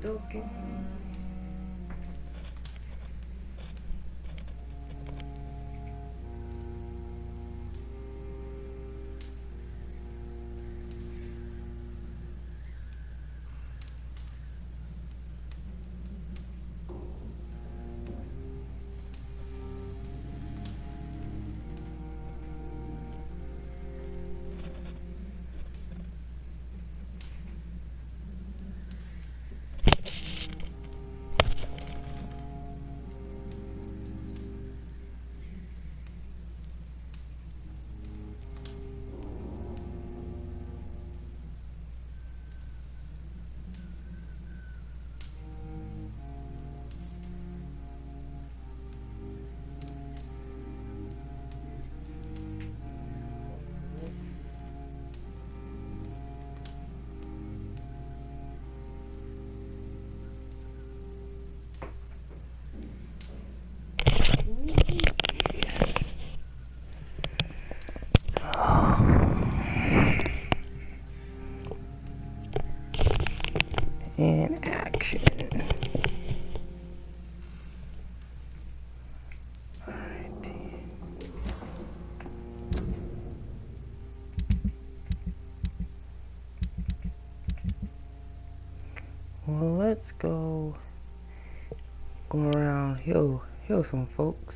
dokie. And action. Alright. Well, let's go around heal some folks.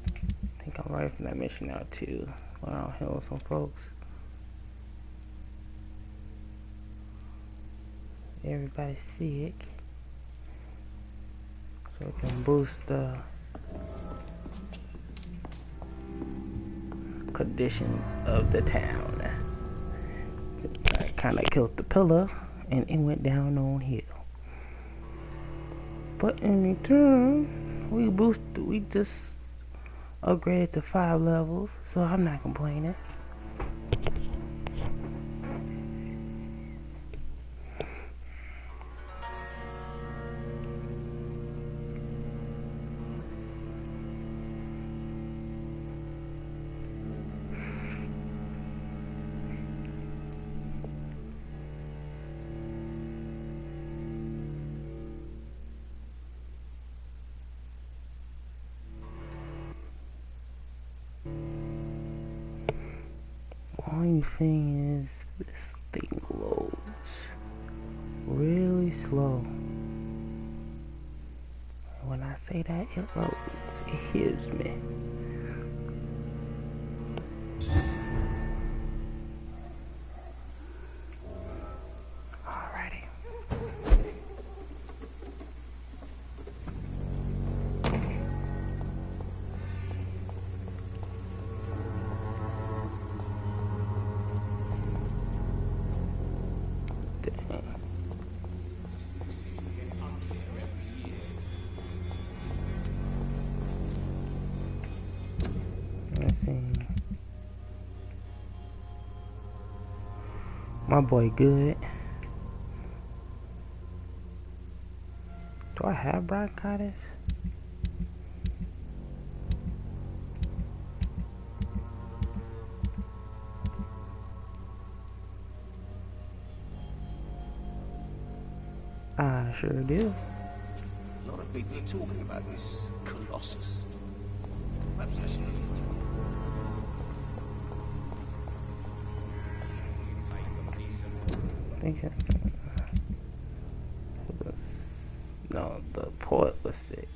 I think I'm right from that mission out too. Go around heal some folks. Everybody's sick, so we can boost the conditions of the town. I kind of killed the pillar and it went down on hill, but in return we just upgraded to 5 levels, so I'm not complaining. Only thing is, this thing loads really slow. When I say that it loads, it hits me. Alrighty. My boy good. Do I have bronchitis? I sure do. A lot of people are talking about this Colossus. Perhaps I should I think no, the poet was sick.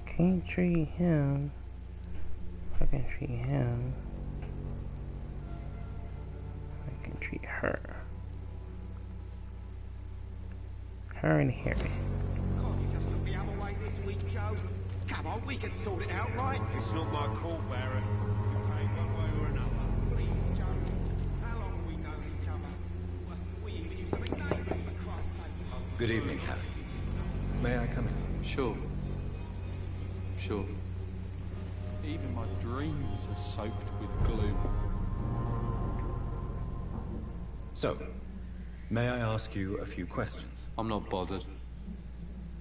Can't treat him. I can treat him. I can treat her. Her and Harry. Can't you just look the other way this week, Joe? Come on, we can sort it out, right? It's not my call, Baron. You're paying one way or another. Please, Joe. How long have we known each other? Well, we even used to be neighbours, for Christ's sake. Good evening, Harry. May I come in? Sure. Sure. Even my dreams are soaked with gloom. So, may I ask you a few questions? I'm not bothered.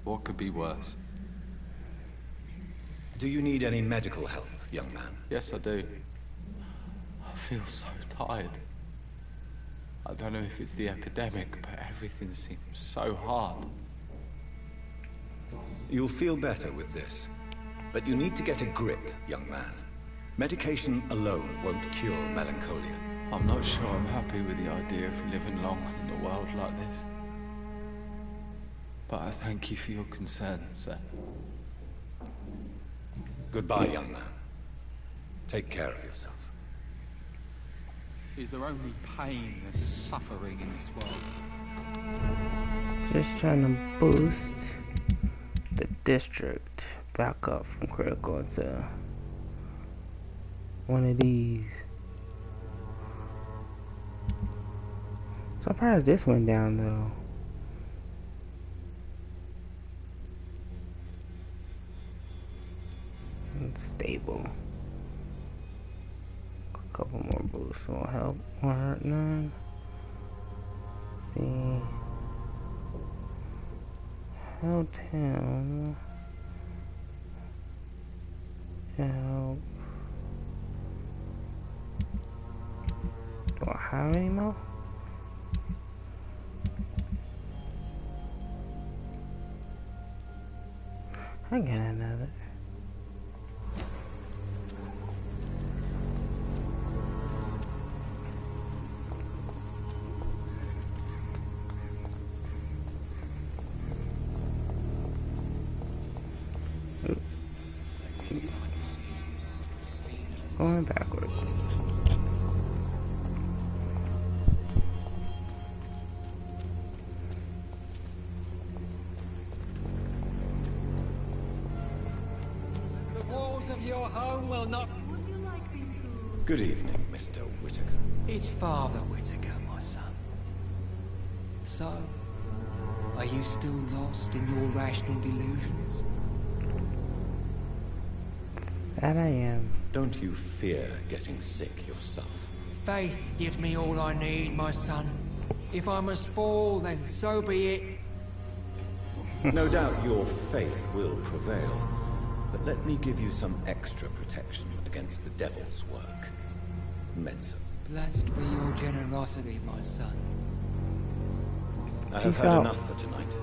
What could be worse? Do you need any medical help? young man? Yes, I do. I feel so tired. I don't know if it's the epidemic, but everything seems so hard. You'll feel better with this. But you need to get a grip, young man. Medication alone won't cure melancholia. I'm not sure I'm happy with the idea of living long in a world like this. But I thank you for your concern, sir. Goodbye, young man. Take care of yourself. Is there only pain and suffering in this world? Just trying to boost the district back up from critical to one of these. Surprised this went down though. It's stable. A couple more boosts will help. Won't hurt none. Let's see. Helltown. Help. Do I have any more? I got another. Going backwards. The walls of your home will not... Would you like me to... Good evening, Mr. Whitaker. It's Father Whitaker, my son. So, are you still lost in your rational delusions? That I am. Don't you fear getting sick yourself? Faith gives me all I need, my son. If I must fall, then so be it. No doubt your faith will prevail, but let me give you some extra protection against the devil's work. Medicine. Blessed be your generosity, my son. I have Peace had out. enough for tonight.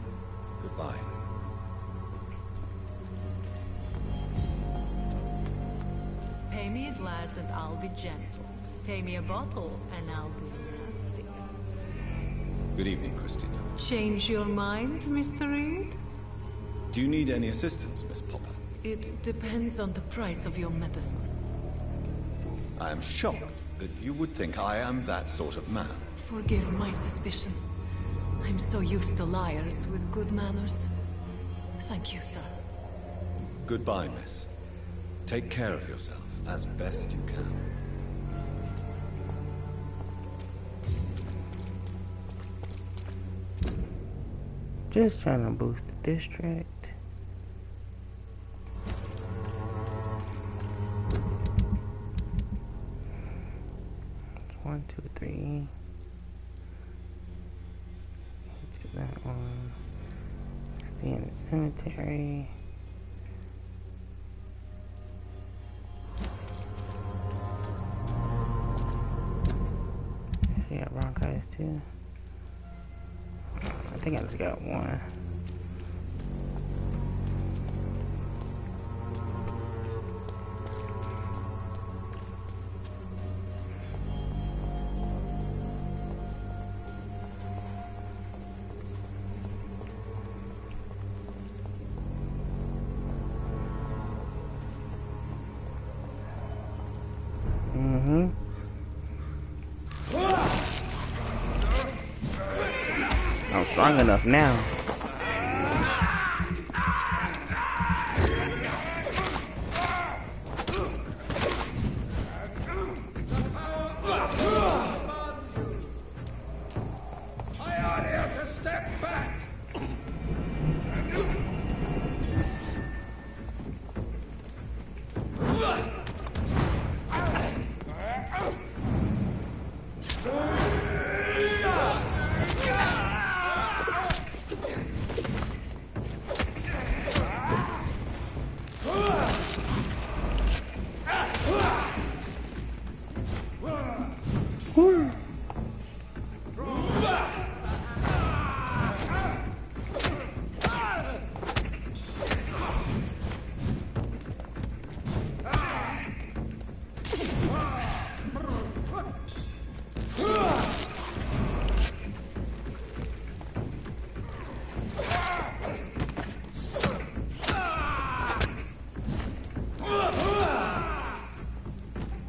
Goodbye. Pay me a glass and I'll be gentle. Pay me a bottle and I'll be nasty. Good evening, Christina. Change your mind, Mr. Reed? Do you need any assistance, Miss Popper? It depends on the price of your medicine. I am shocked that you would think I am that sort of man. Forgive my suspicion. I'm so used to liars with good manners. Thank you, sir. Goodbye, miss. Take care of yourself as best you can. Just trying to boost the district. One, two, three. Do that one. Stay in the cemetery. I got bronchitis too. I think I just got one. I'm strong enough now. I ought here to step back.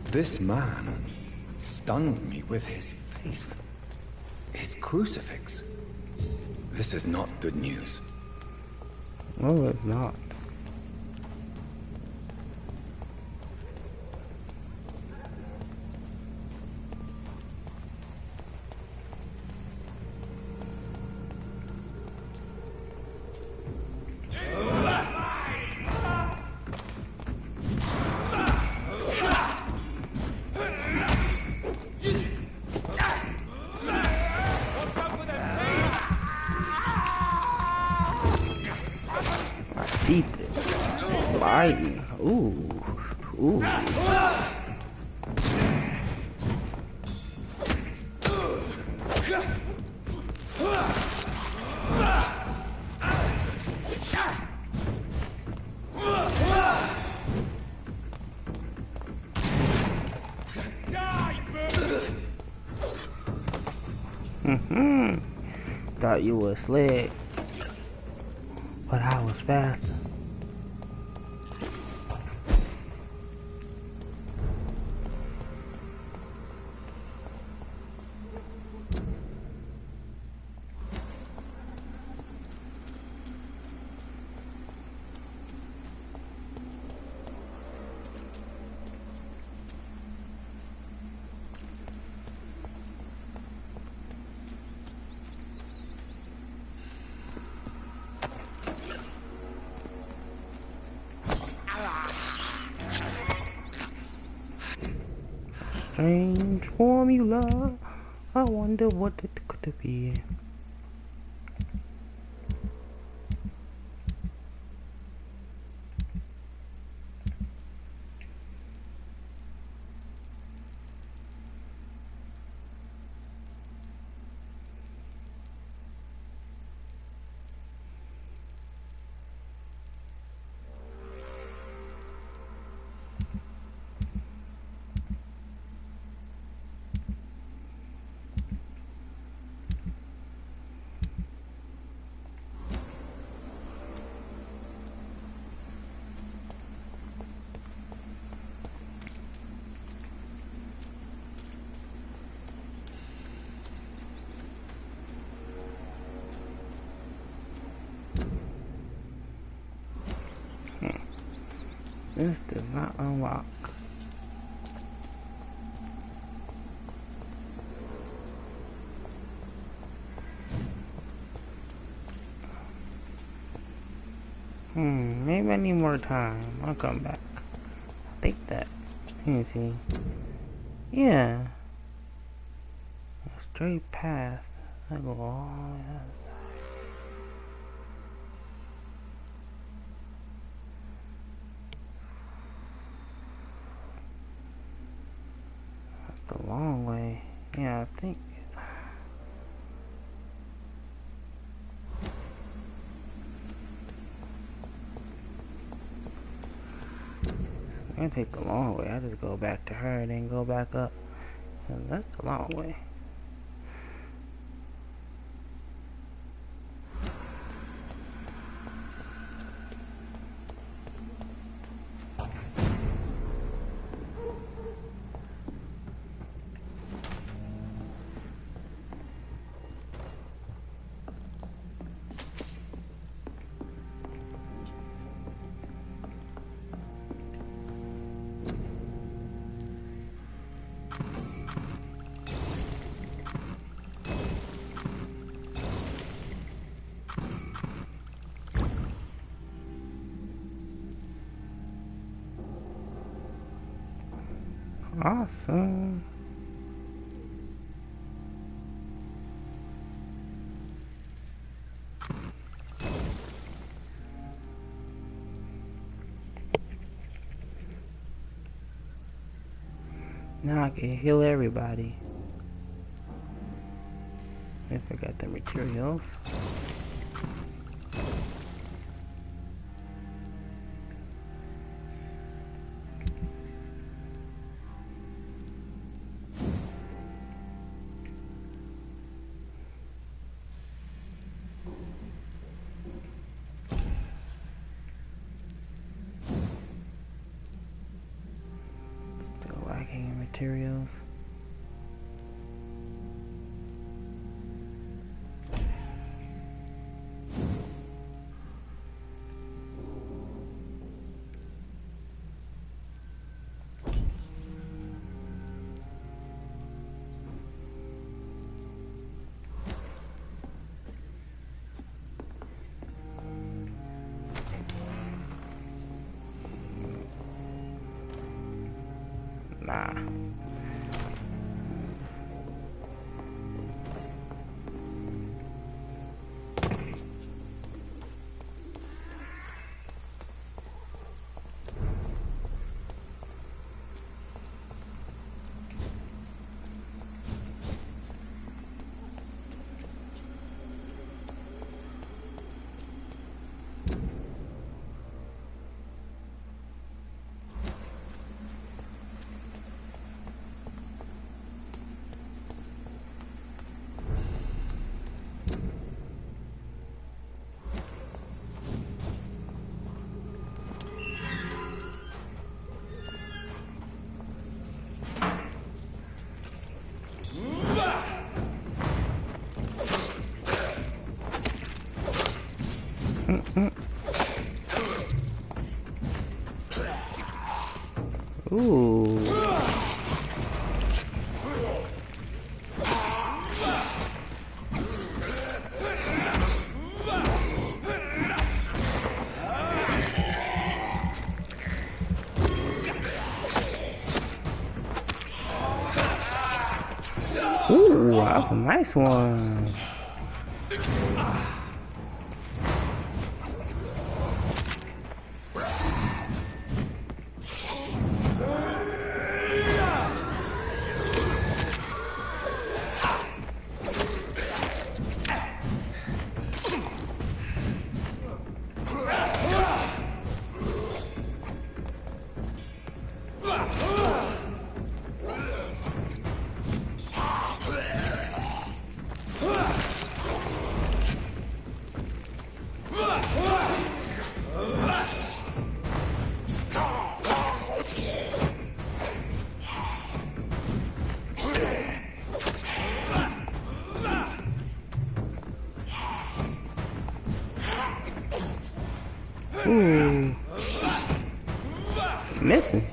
This man stunned me with his faith. His crucifix. This is not good news. No, it's not. Teeth biting. Ooh. Ooh. Thought you was slick, but I was faster. Strange formula. I wonder what it could be. This does not unlock. Maybe I need more time. I'll come back. I think that. Let me see. Yeah. A straight path. I go all the way outside. The long way. Yeah, I think. I'm gonna take the long way. I just go back to her and then go back up. And that's the long way. Awesome. Now I can heal everybody. I forgot the materials. Still lacking Fabricating materials. Nah. Ooh. Ooh, that was a nice one. Ooh. Missing.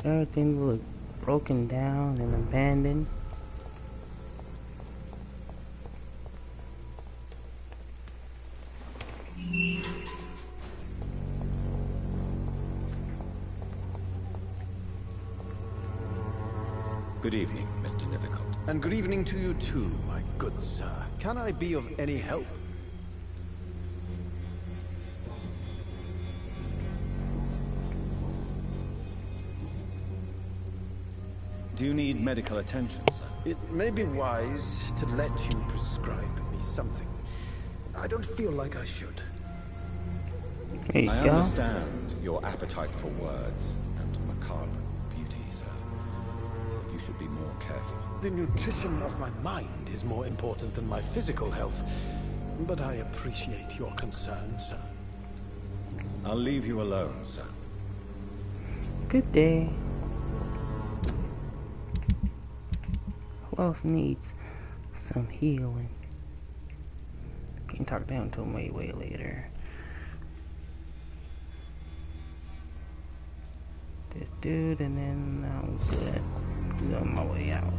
Everything looked broken down and abandoned. Good evening, Mr. Nithercott. And good evening to you too, my good sir. Can I be of any help? Do you need medical attention, sir? It may be wise to let you prescribe me something. I don't feel like I should. There you I go. understand your appetite for words and macabre beauty, sir. But you should be more careful. The nutrition of my mind is more important than my physical health. But I appreciate your concern, sir. I'll leave you alone, sir. Good day. Who else needs some healing? Can talk down to him way later. this dude, and then I'm good. I'm on my way out.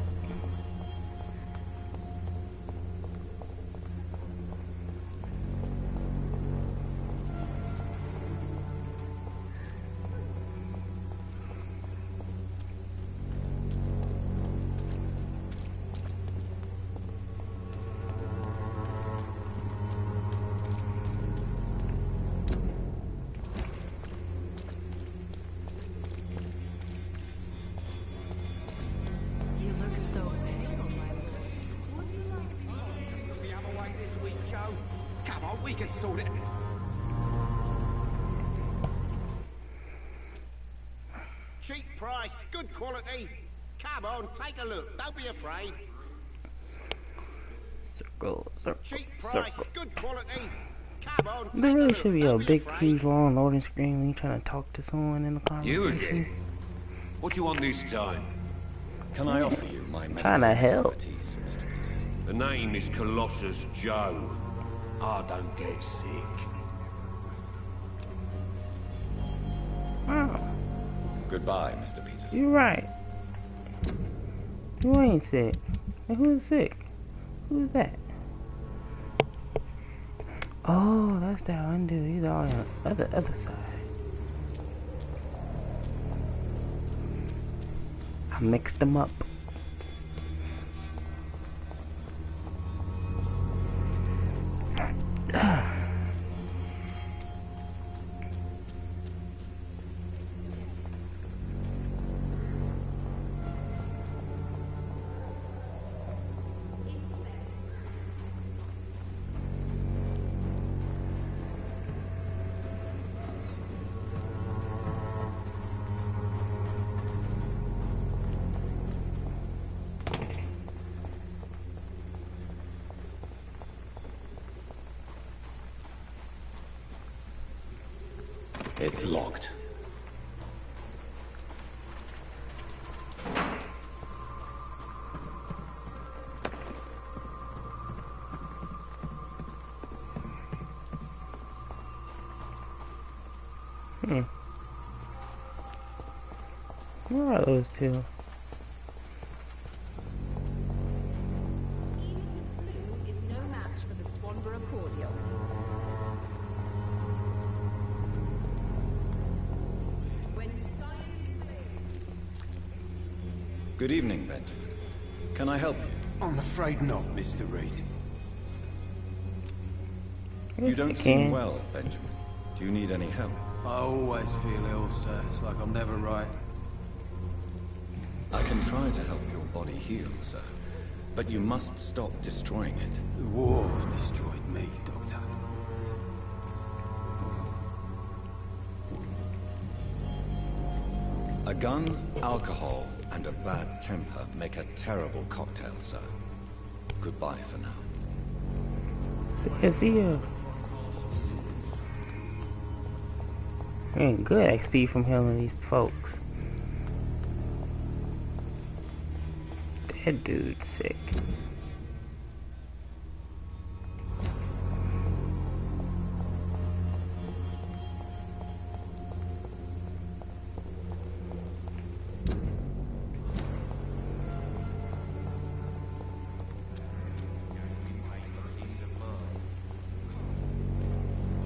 You look so pale, my lord. Would you like Just look the other way this week, Joe. Come on, we can sort it. Cheap price, good quality. Come on, take a look. Don't be afraid. Circle, circle, Cheap price, circle. good quality. Come on, There take a really look. should be a Don't be big, afraid. huge, long loading screen when you're trying to talk to someone in the You conversation. again? What do you want this time? Can I offer you my medical Trying to help. expertise, Mr. Peterson? The name is Colossus Joe. I don't get sick. Wow, Goodbye, Mr. Peterson. you're right. You ain't sick. Hey, who's sick? Who's that? Oh, that's that one dude. He's all on the other side. I mixed them up. It's locked. Where are those two? Even the flu is no match for the Swanborough cordial. When science Good evening, Benjamin. Can I help you? I'm afraid not, Mr. Reed. You Yes, don't I seem can. well, Benjamin. Do you need any help? I always feel ill, sir. It's like I'm never right. I can try to help your body heal, sir. But you must stop destroying it. The war destroyed me, Doctor. A gun, alcohol, and a bad temper make a terrible cocktail, sir. Goodbye for now. See you. Ain't good XP from healing these folks. That dude's sick.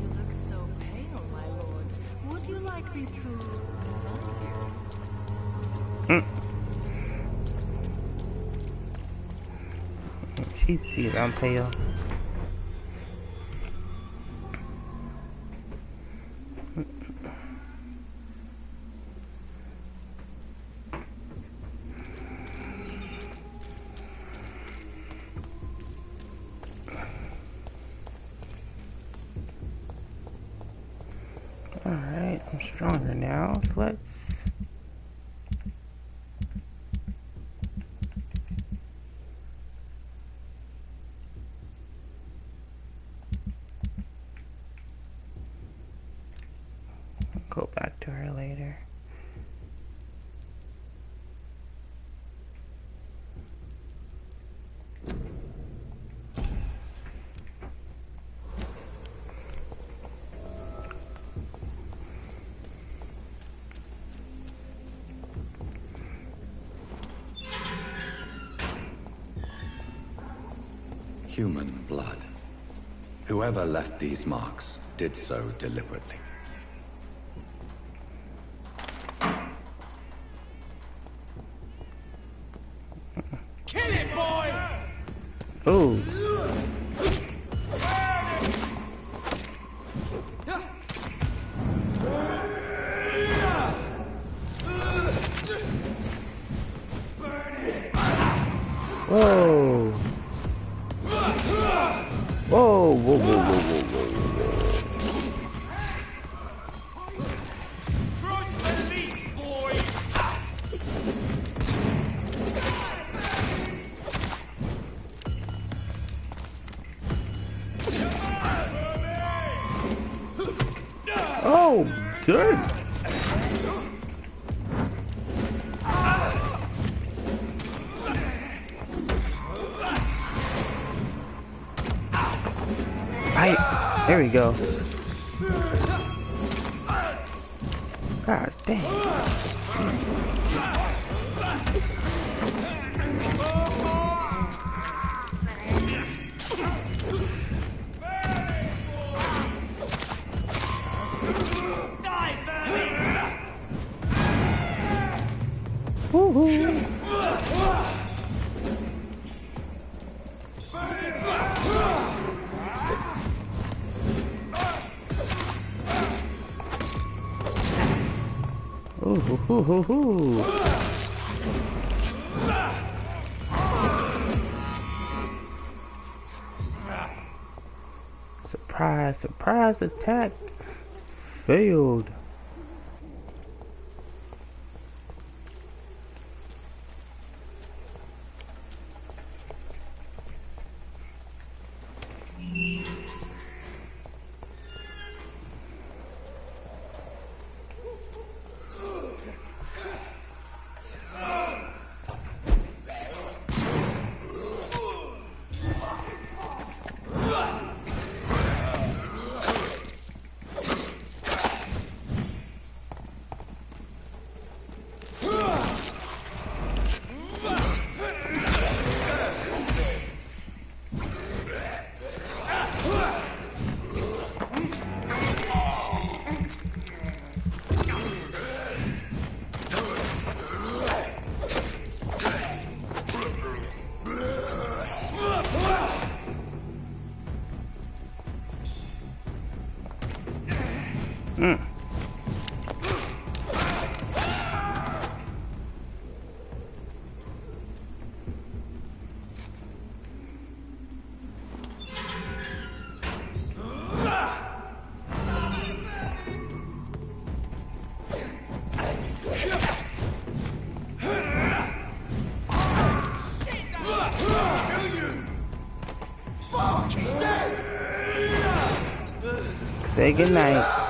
You look so pale, my lord. Would you like me to... She sees I'm pale. Alright, I'm stronger now. So let's... go back to her later. Human blood. Whoever left these marks did so deliberately. Kill it, boy! Oh. Whoa. Whoa, whoa, whoa, whoa, whoa, whoa, Cross the leash, boy! Oh, dirt. Right, there we go. God dang. Woohoo. Ooh, hoo, hoo, hoo, hoo. Surprise, surprise attack failed. Say goodnight.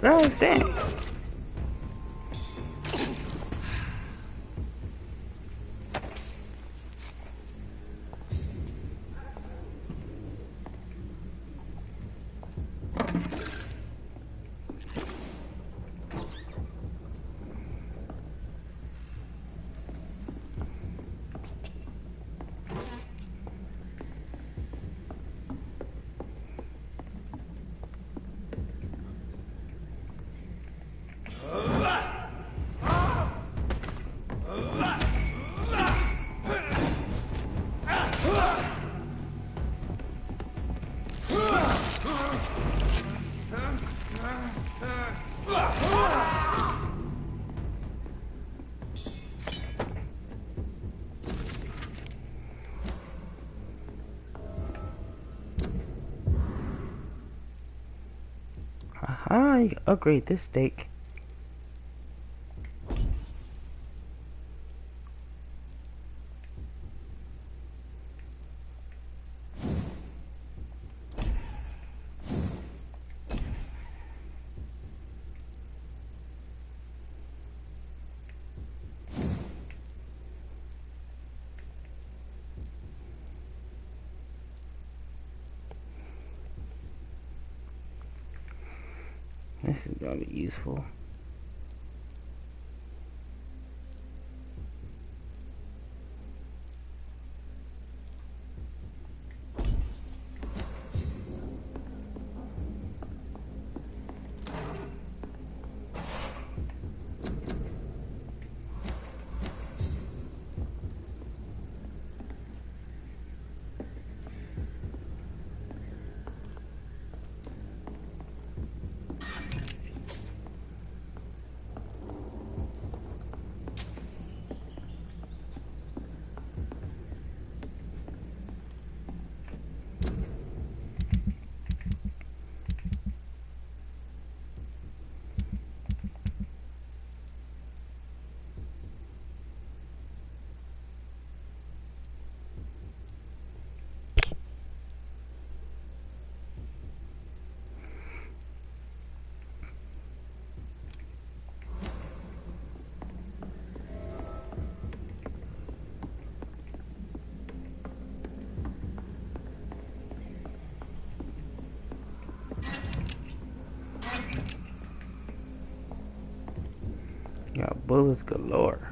God damn. Aha, you can upgrade this steak. This is gonna be useful. Got bullets galore.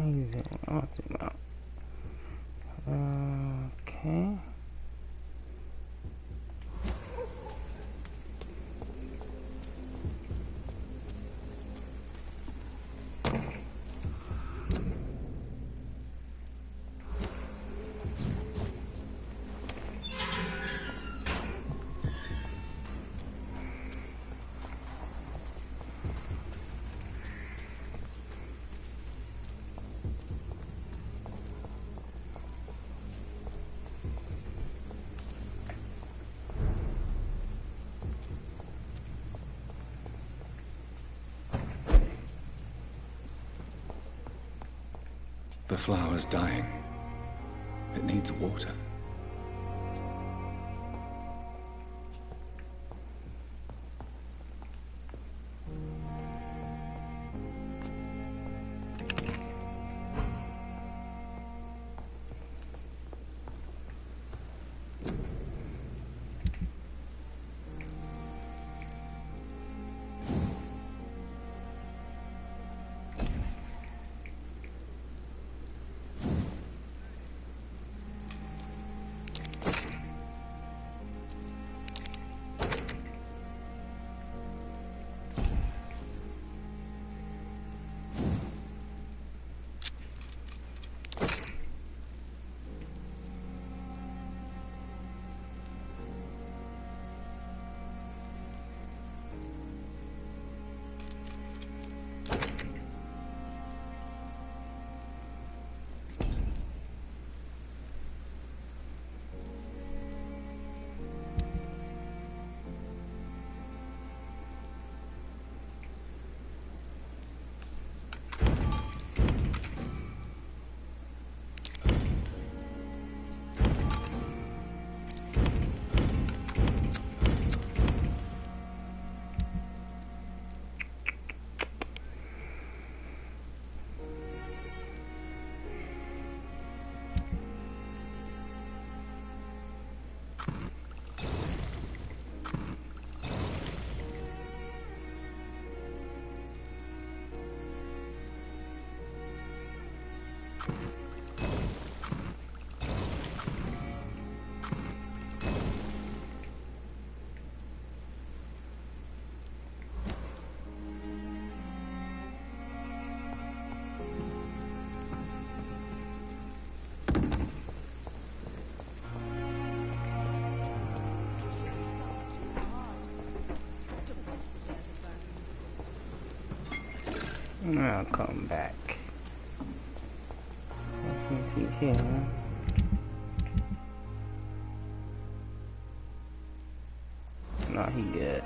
Easy. I'll zoom out. Okay. The flower's dying. It needs water. I'll come back. Let me see here. No, he good.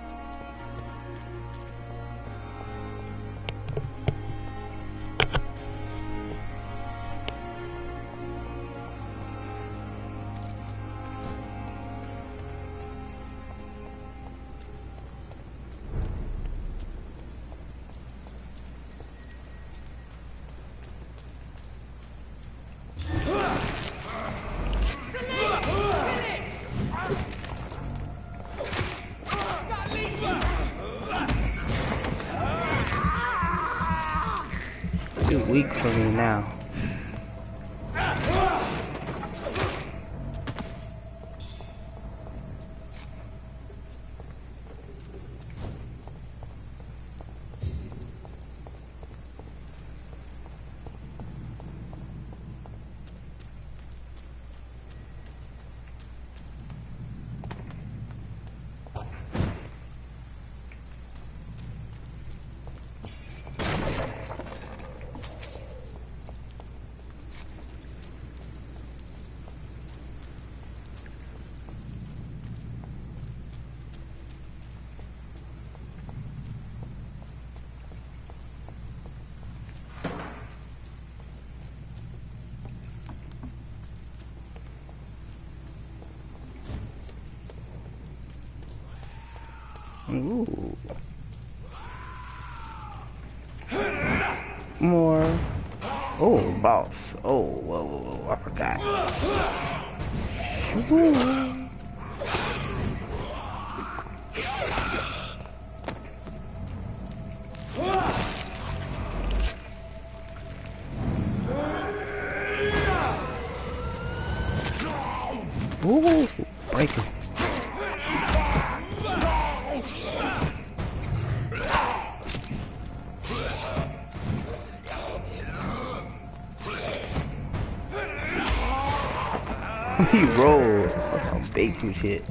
Too weak for me now. Ooh. More. Oh, boss. Oh, whoa, I forgot. Ooh. Ooh, breaking. He rolled some bacon shit.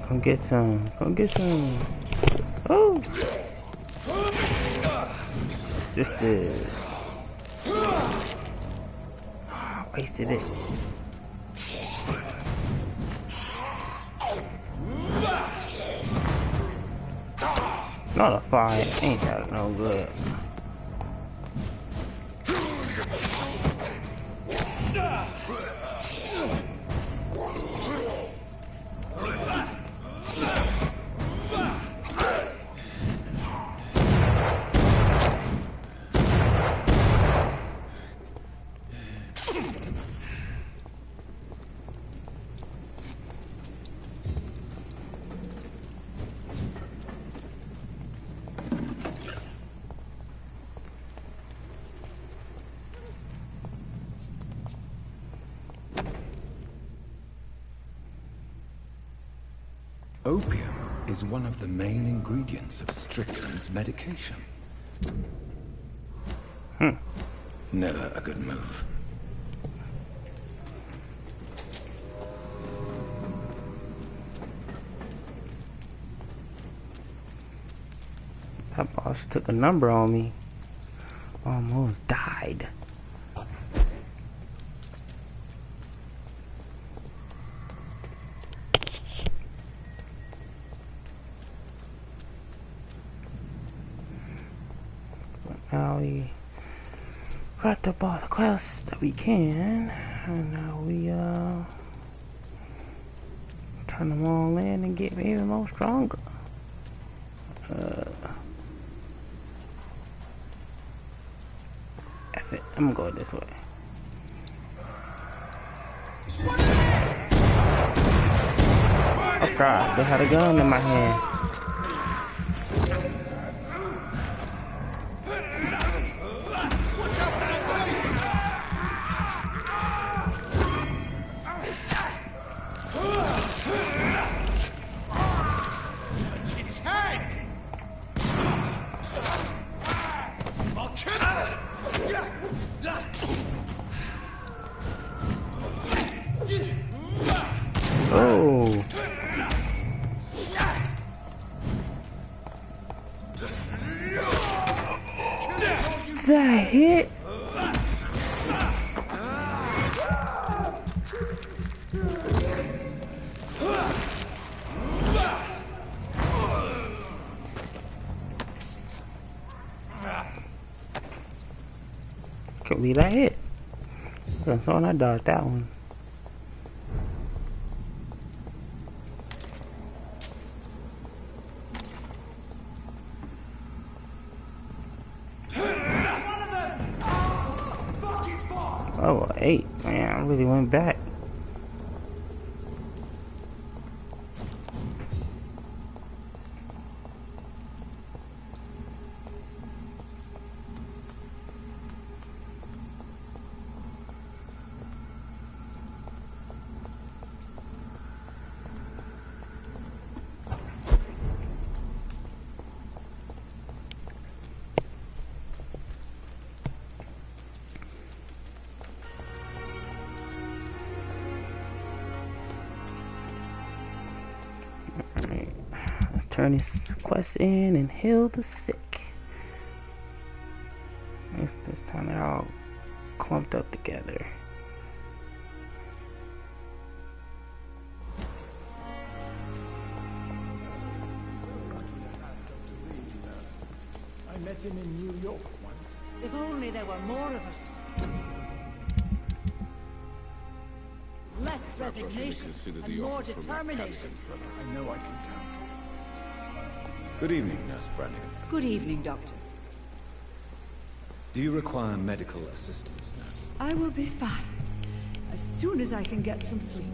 Come get some. Come get some. Oh! Sisters. Wasted it. Not a fight. Ain't that no good. Opium is one of the main ingredients of Strickland's medication. Never a good move. That boss took a number on me. Almost died. Now we wrapped up all the quests that we can, and now we turn them all in and get even more stronger. F it, I'm gonna go this way. Oh God, I still had a gun in my hand. that hit? Can't believe that hit. That's all I dodged that one. Oh, 8. Man, I really went back. Turn this quest in and heal the sick. This time they're all clumped up together. I met him in New York once. If only there were more of us. Less resignation and more determination. I know I can count. Good evening, Nurse Brannigan. Good evening, Doctor. Do you require medical assistance, Nurse? I will be fine. As soon as I can get some sleep.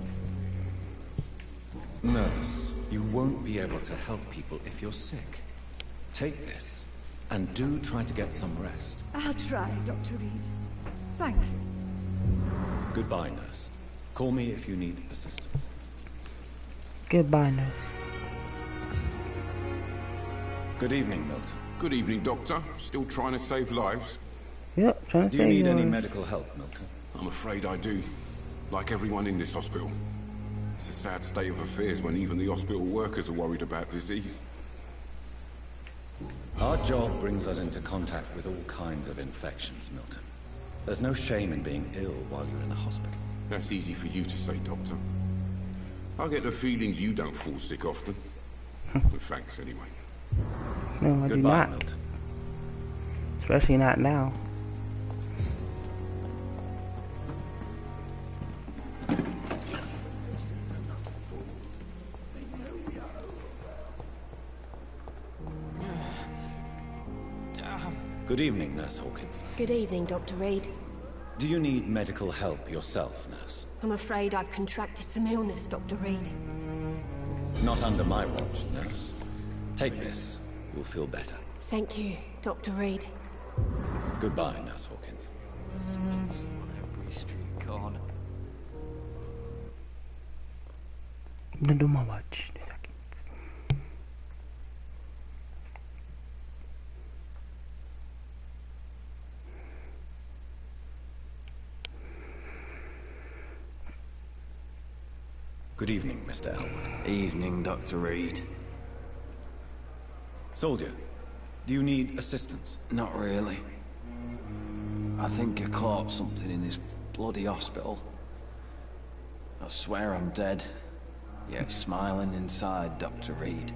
Nurse, you won't be able to help people if you're sick. Take this, and do try to get some rest. I'll try, Dr. Reed. Thank you. Goodbye, Nurse. Call me if you need assistance. Goodbye, nurse. Good evening, Milton. Good evening, Doctor. Still trying to save lives? Yep, trying to Do you save need any yours. medical help, Milton? I'm afraid I do. Like everyone in this hospital. It's a sad state of affairs when even the hospital workers are worried about disease. Our job brings us into contact with all kinds of infections, Milton. There's no shame in being ill while you're in a hospital. That's easy for you to say, Doctor. I get the feeling you don't fall sick often. But thanks, anyway. No, I do Goodbye, not. Milton. Especially not now. Good evening, Nurse Hawkins. Good evening, Dr. Reed. Do you need medical help yourself, Nurse? I'm afraid I've contracted some illness, Dr. Reed. Not under my watch, Nurse. Take this. You'll feel better. Thank you, Dr. Reed. Goodbye, Nurse Hawkins. On every street corner. Don't do my watch. 2 seconds. Good evening, Mr. Elwood. Evening, Dr. Reed. Soldier, do you need assistance? Not really. I think I caught something in this bloody hospital. I swear I'm dead, yet smiling inside, Dr. Reed.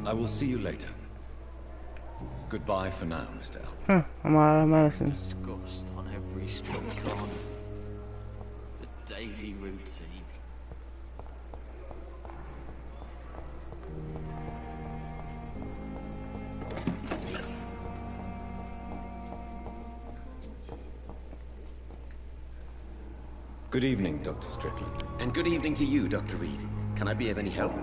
I will see you later. Goodbye for now, Mr. Elwood. Huh, I'm out of medicine. Disgust on every street corner. The daily routine. Good evening, Dr. Strickland. And good evening to you, Dr. Reed. Can I be of any help?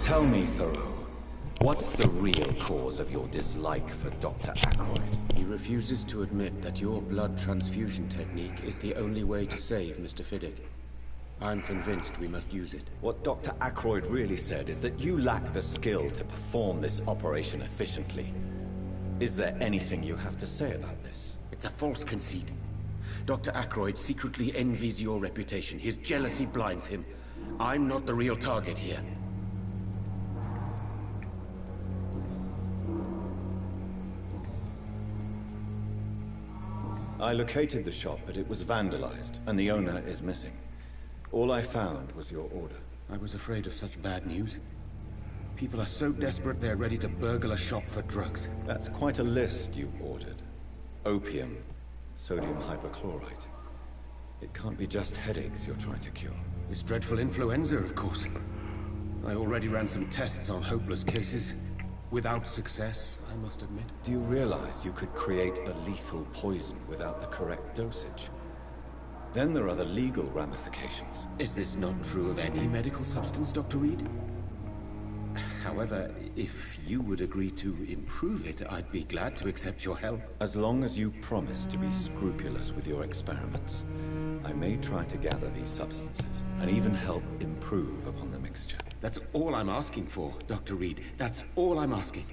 Tell me, Thoreau, what's the real cause of your dislike for Dr. Ackroyd? He refuses to admit that your blood transfusion technique is the only way to save Mr. Fiddick. I'm convinced we must use it. What Dr. Ackroyd really said is that you lack the skill to perform this operation efficiently. Is there anything you have to say about this? It's a false conceit. Dr. Ackroyd secretly envies your reputation. His jealousy blinds him. I'm not the real target here. I located the shop, but it was vandalized, and the owner is missing. All I found was your order. I was afraid of such bad news. People are so desperate they're ready to burgle a shop for drugs. That's quite a list you ordered. Opium, sodium hypochlorite. It can't be just headaches you're trying to cure. It's dreadful influenza, of course. I already ran some tests on hopeless cases. Without success, I must admit. Do you realize you could create a lethal poison without the correct dosage? Then there are the legal ramifications. Is this not true of any medical substance, Dr. Reed? However, if you would agree to improve it, I'd be glad to accept your help. As long as you promise to be scrupulous with your experiments, I may try to gather these substances, and even help improve upon the mixture. That's all I'm asking for, Dr. Reed. That's all I'm asking.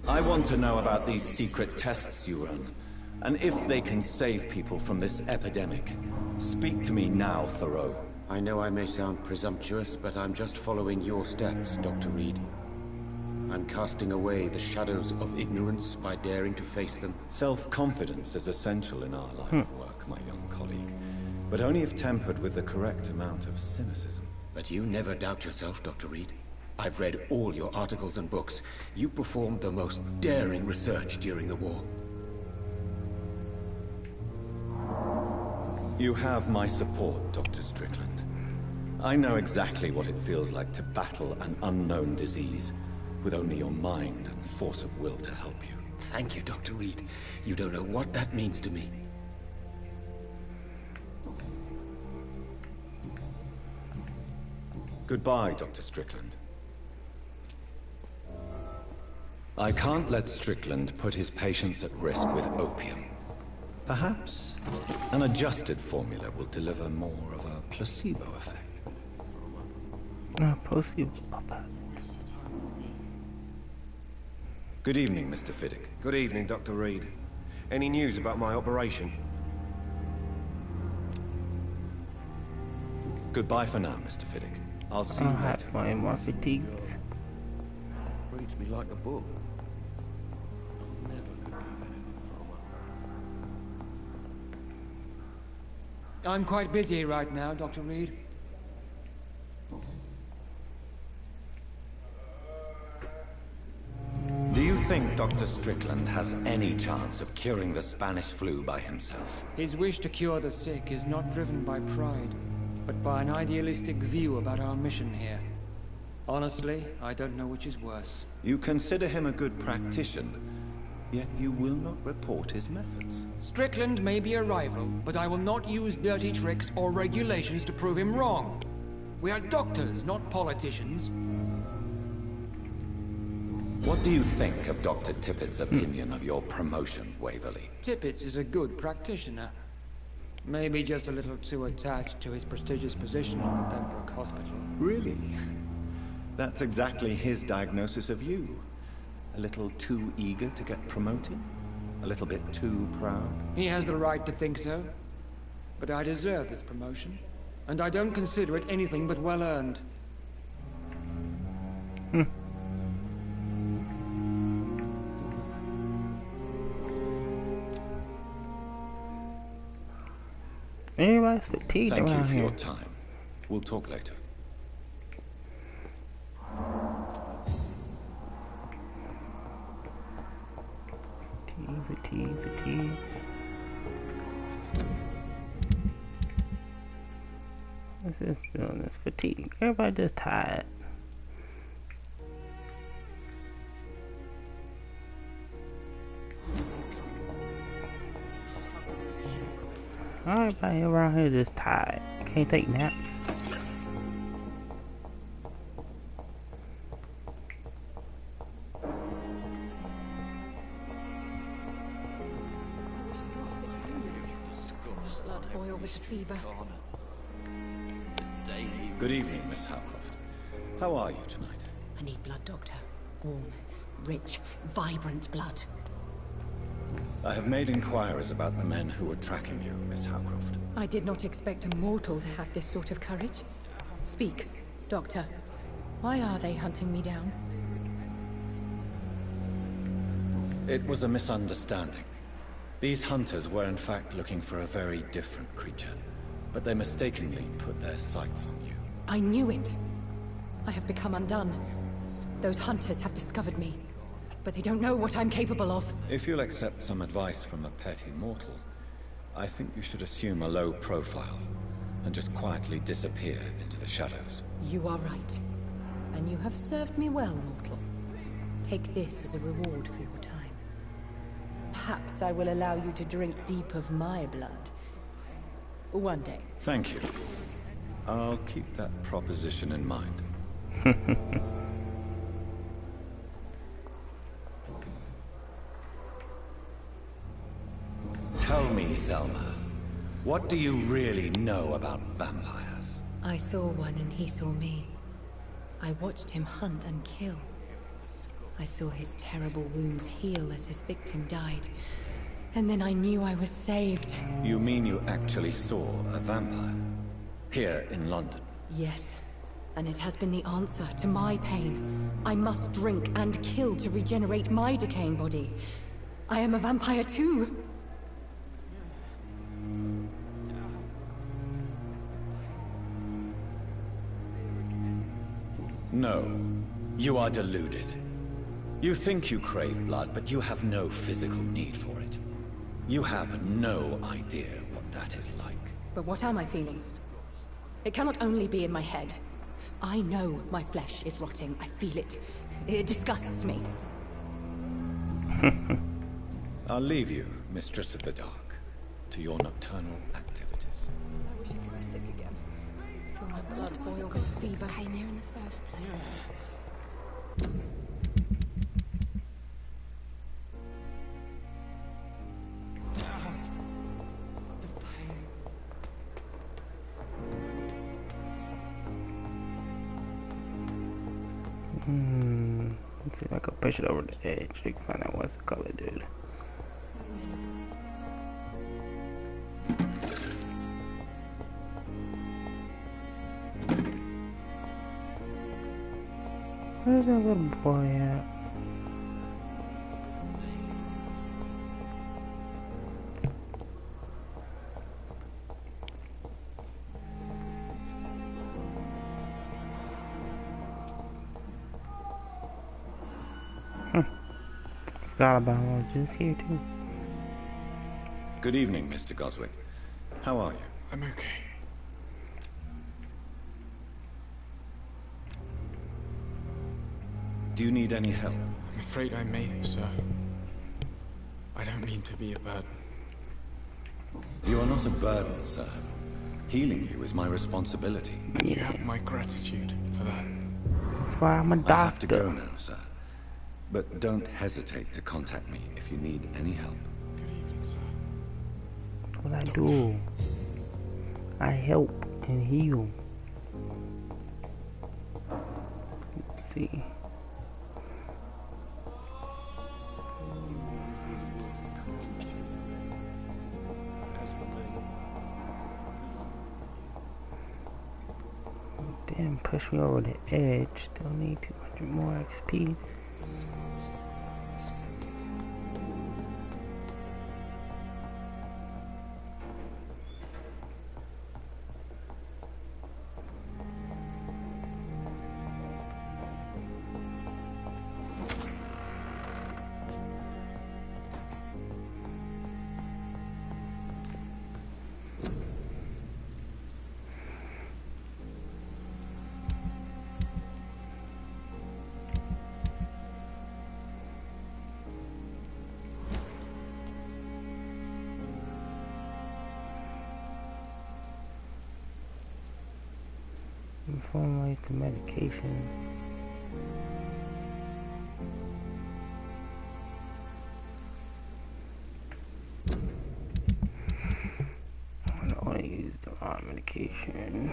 I want to know about these secret tests you run, and if they can save people from this epidemic. Speak to me now, Thoreau. I know I may sound presumptuous, but I'm just following your steps, Dr. Reed. I'm casting away the shadows of ignorance by daring to face them. Self-confidence is essential in our line of work, my young colleague, but only if tempered with the correct amount of cynicism. But you never doubt yourself, Dr. Reed. I've read all your articles and books. You performed the most daring research during the war. You have my support, Dr. Strickland. I know exactly what it feels like to battle an unknown disease with only your mind and force of will to help you. Thank you, Dr. Reed. You don't know what that means to me. Goodbye, Dr. Strickland. I can't let Strickland put his patients at risk with opium. Perhaps an adjusted formula will deliver more of a placebo effect. Placebo effect. Good evening, Mr. Fiddick. Good evening, Dr. Reed. Any news about my operation? Goodbye for now, Mr. Fiddick. I'll see you later. My more fatigues. Reads me like a book. I'm quite busy right now, Dr. Reed. Do you think Dr. Strickland has any chance of curing the Spanish flu by himself? His wish to cure the sick is not driven by pride, but by an idealistic view about our mission here. Honestly, I don't know which is worse. You consider him a good practitioner, yet you will not report his methods. Strickland may be a rival, but I will not use dirty tricks or regulations to prove him wrong. We are doctors, not politicians. What do you think of Dr. Tippett's opinion of your promotion, Waverly? Tippett is a good practitioner. Maybe just a little too attached to his prestigious position at the Pembroke Hospital. Really? That's exactly his diagnosis of you. A little too eager to get promoted? A little bit too proud? He has the right to think so. But I deserve this promotion. And I don't consider it anything but well-earned. Everybody's fatigued Thank you around for here. your time. We'll talk later. Fatigue. What's this doing? This fatigue. Everybody just tired. Everybody around here just tired. Can't take naps. Oil with fever. Good evening, Miss Howcroft. How are you tonight? I need blood, Doctor. Warm. Rich, vibrant blood. I have made inquiries about the men who were tracking you, Miss Howcroft. I did not expect a mortal to have this sort of courage. Speak, Doctor. Why are they hunting me down? It was a misunderstanding. These hunters were in fact looking for a very different creature, but they mistakenly put their sights on you. I knew it. I have become undone. Those hunters have discovered me, but they don't know what I'm capable of. If you'll accept some advice from a petty mortal, I think you should assume a low profile and just quietly disappear into the shadows. You are right. And you have served me well, mortal. Take this as a reward for your time. Perhaps I will allow you to drink deep of my blood. One day. Thank you. I'll keep that proposition in mind. Tell me, Thelma, what do you really know about vampires? I saw one and he saw me. I watched him hunt and kill. I saw his terrible wounds heal as his victim died. And then I knew I was saved. You mean you actually saw a vampire? Here in London? Yes. And it has been the answer to my pain. I must drink and kill to regenerate my decaying body. I am a vampire too. No. You are deluded. You think you crave blood, but you have no physical need for it. You have no idea what that is like. But what am I feeling? It cannot only be in my head. I know my flesh is rotting. I feel it. It disgusts me. I'll leave you, Mistress of the Dark, to your nocturnal activities. I wish I could be sick again. Feel my blood boil with fever. Came here in the first place. Let's see if I can push it over the edge. We can find out what's the color, dude. Where's that little boy at? Forgot about him. I was just here too. Good evening, Mr. Goswick. How are you? I'm okay. Do you need any help? I'm afraid I may, sir. I don't mean to be a burden. You are not a burden, sir. Healing you is my responsibility. And you have my gratitude for that. That's why I'm a doctor. I have to go now, sir. But don't hesitate to contact me if you need any help. Good evening, sir. That's what I do. I help and heal. Let's see. Damn, push me over the edge. Still need 200 more XP. Formulate the medication. I don't want to use the wrong medication.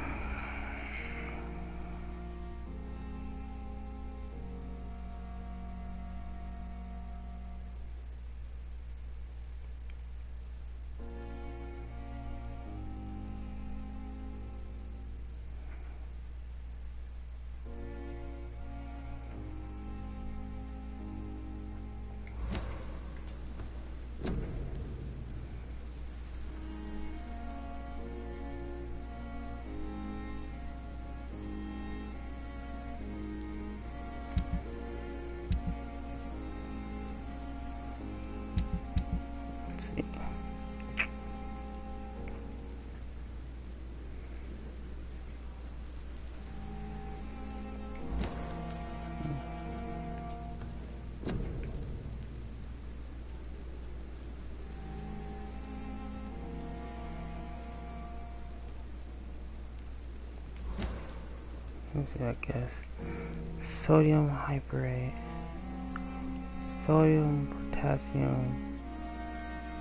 Let's see, I guess. Sodium hyperate. Sodium, potassium,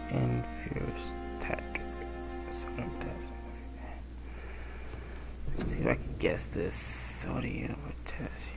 and furostatic. Sodium, potassium. Let's see if I can guess this. Sodium, potassium.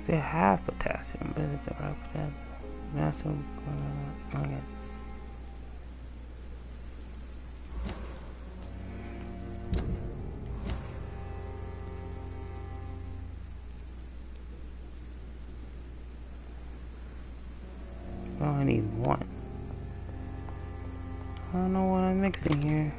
They have potassium, but it's the right potassium. Massive nuggets. I only need one. I don't know what I'm mixing here.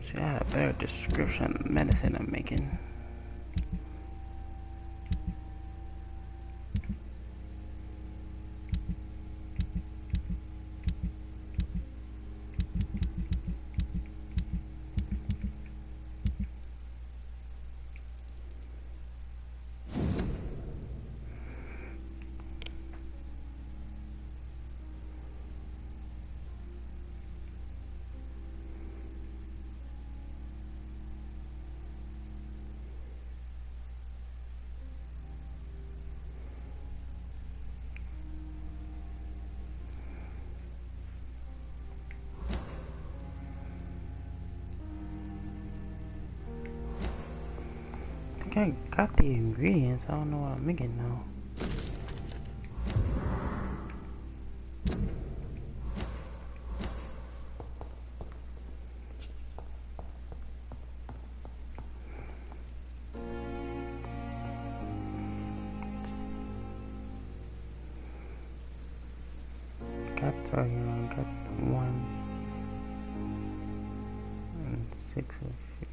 Should have a better description of the medicine I'm making. I got the ingredients, I don't know what I'm making now. Got I got 1 and 6 of each.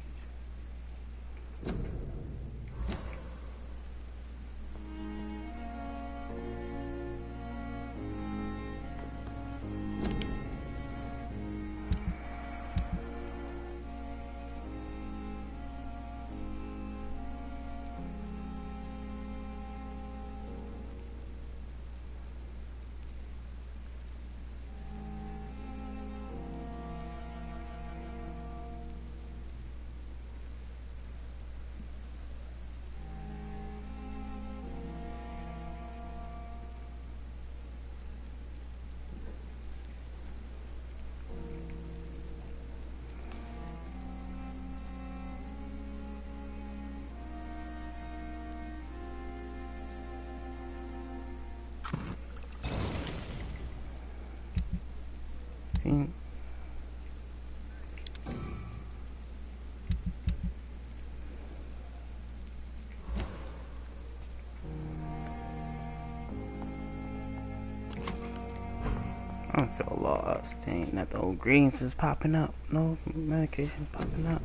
See? I'm so lost. Ain't that the old greens is popping up. No medication popping up.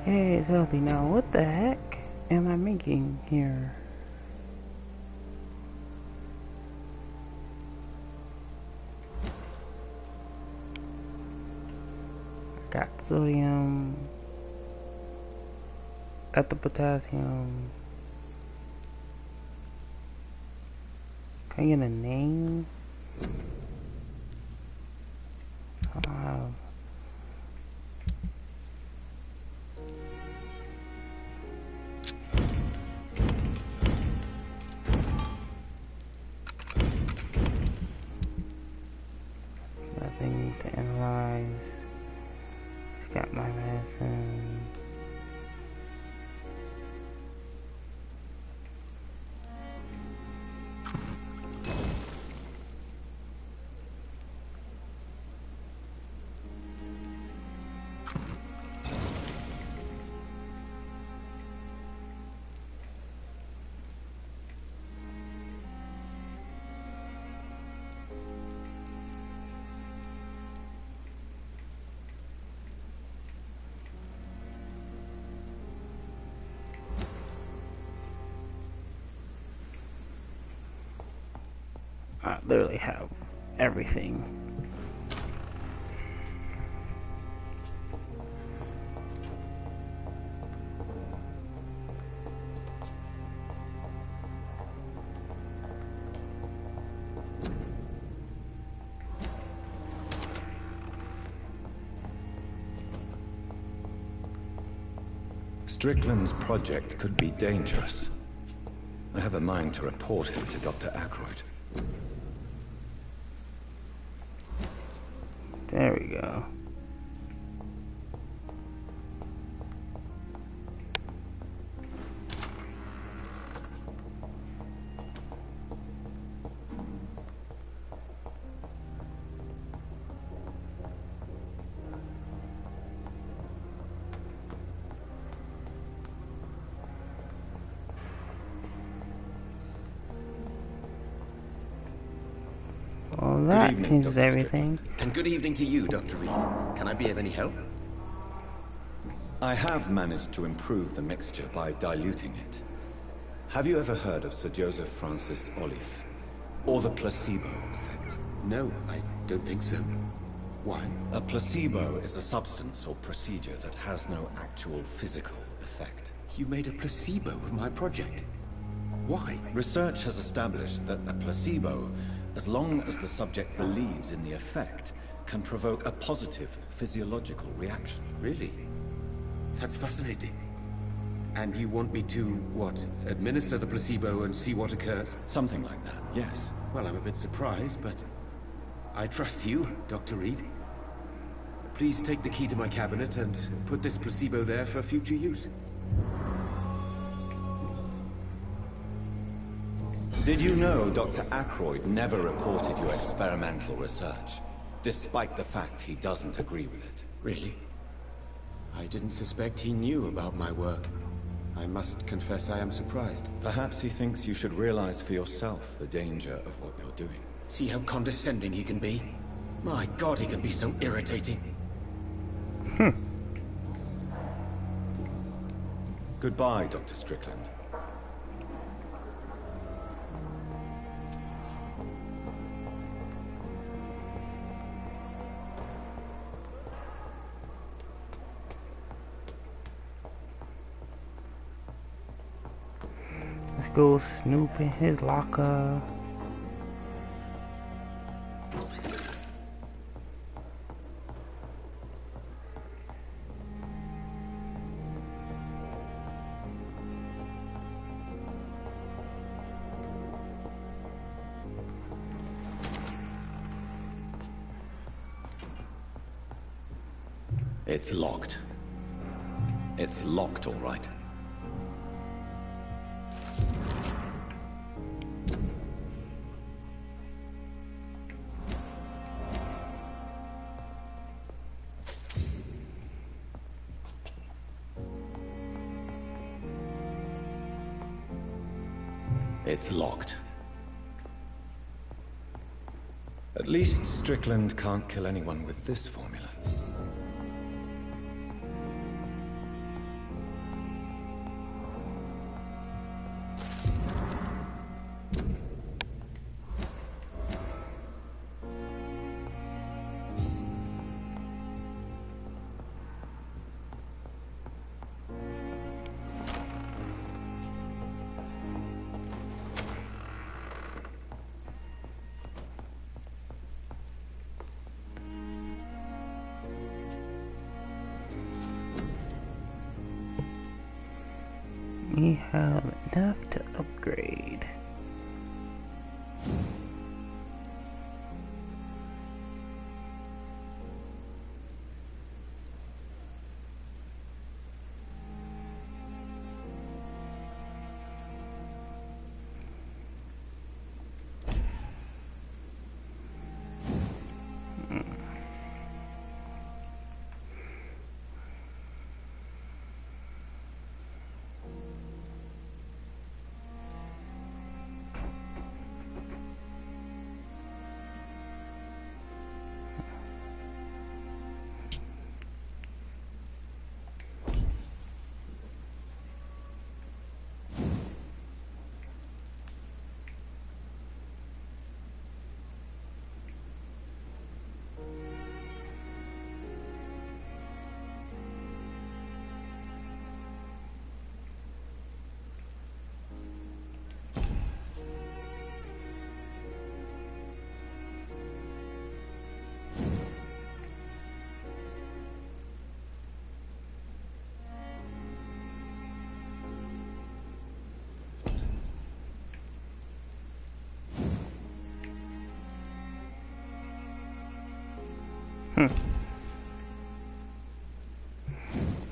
Hey, it's healthy now. What the heck am I making here? Got sodium. Got the potassium. Can I get a name? Wow. Nothing to analyze. Just got my medicine. I literally have everything. Strickland's project could be dangerous. I have a mind to report him to Dr. Ackroyd. There we go. Well, that Good evening, changes Dr. everything. Strickland. And good evening to you, Dr. Reed. Can I be of any help? I have managed to improve the mixture by diluting it. Have you ever heard of Sir Joseph Francis Olive? Or the placebo effect? No, I don't think so. Why? A placebo is a substance or procedure that has no actual physical effect. You made a placebo of my project. Why? Research has established that a placebo, as long as the subject believes in the effect, can provoke a positive physiological reaction. Really? That's fascinating. And you want me to, what, administer the placebo and see what occurs? Something like that, yes. Well, I'm a bit surprised, but I trust you, Dr. Reed. Please take the key to my cabinet and put this placebo there for future use. Did you know Dr. Ackroyd never reported your experimental research, despite the fact he doesn't agree with it? Really? I didn't suspect he knew about my work. I must confess I am surprised. Perhaps he thinks you should realize for yourself the danger of what you're doing. See how condescending he can be? My God, he can be so irritating. Goodbye, Dr. Strickland. Let's go snoop in his locker. It's locked. It's locked, all right. It's locked. At least Strickland can't kill anyone with this formula. have enough to upgrade.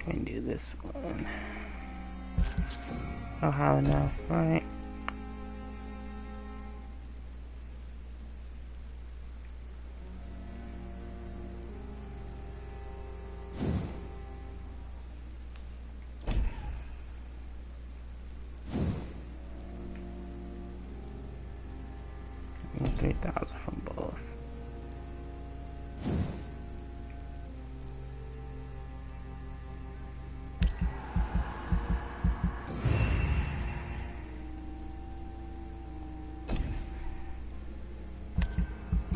Can do this one. I'll have enough, right? And 3,000 from both.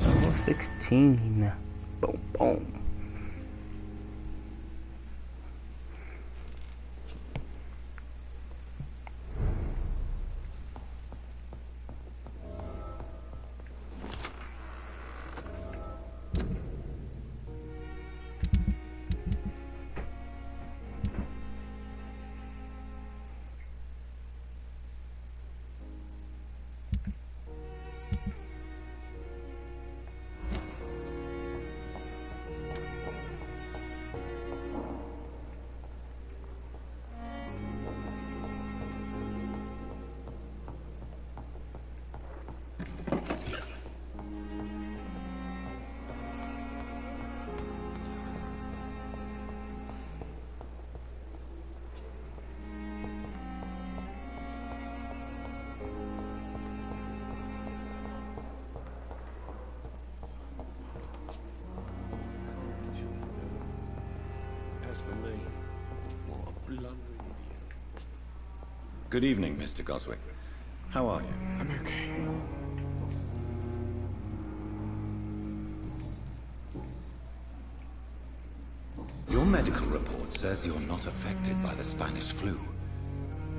Level 16. Boom, boom. Good evening, Mr. Goswick. How are you? I'm okay. Your medical report says you're not affected by the Spanish flu.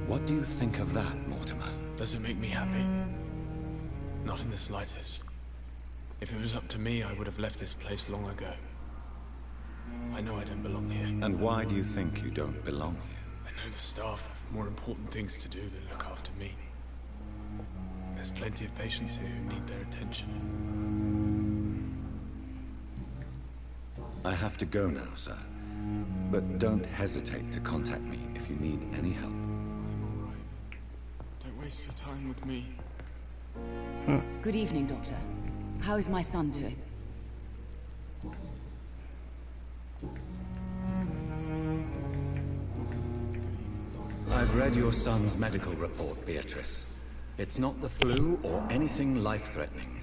What do you think of that, Mortimer? Does it make me happy? Not in the slightest. If it was up to me, I would have left this place long ago. I know I don't belong here. And why do you think you don't belong here? I know the staff have more important things to do than look after me. There's plenty of patients here who need their attention. I have to go now, sir. But don't hesitate to contact me if you need any help. I'm all right. Don't waste your time with me. Good evening, Doctor. How is my son doing? I've read your son's medical report, Beatrice. It's not the flu or anything life-threatening.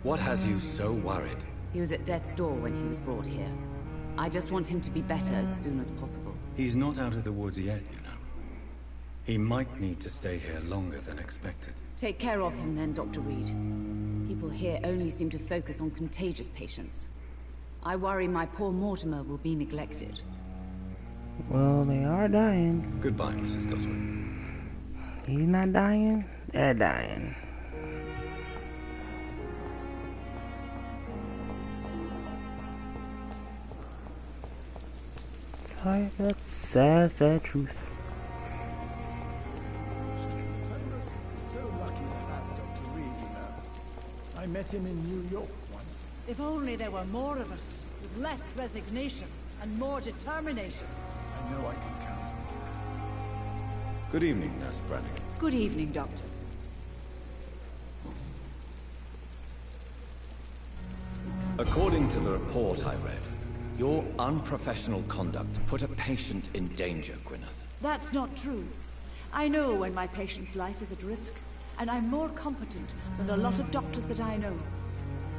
What has you so worried? He was at death's door when he was brought here. I just want him to be better as soon as possible. He's not out of the woods yet, you know. He might need to stay here longer than expected. Take care of him then, Dr. Reed. People here only seem to focus on contagious patients. I worry my poor Mortimer will be neglected. Well, they are dying. Goodbye, Mrs. Goswick. He's not dying, they're dying. Sorry, that's sad, sad truth. met him in New York once. If only there were more of us, with less resignation and more determination. I know I can count on you. Good evening, Nurse Brannigan. Good evening, Doctor. According to the report I read, your unprofessional conduct put a patient in danger, Gwyneth. That's not true. I know when my patient's life is at risk, and I'm more competent than a lot of doctors that I know.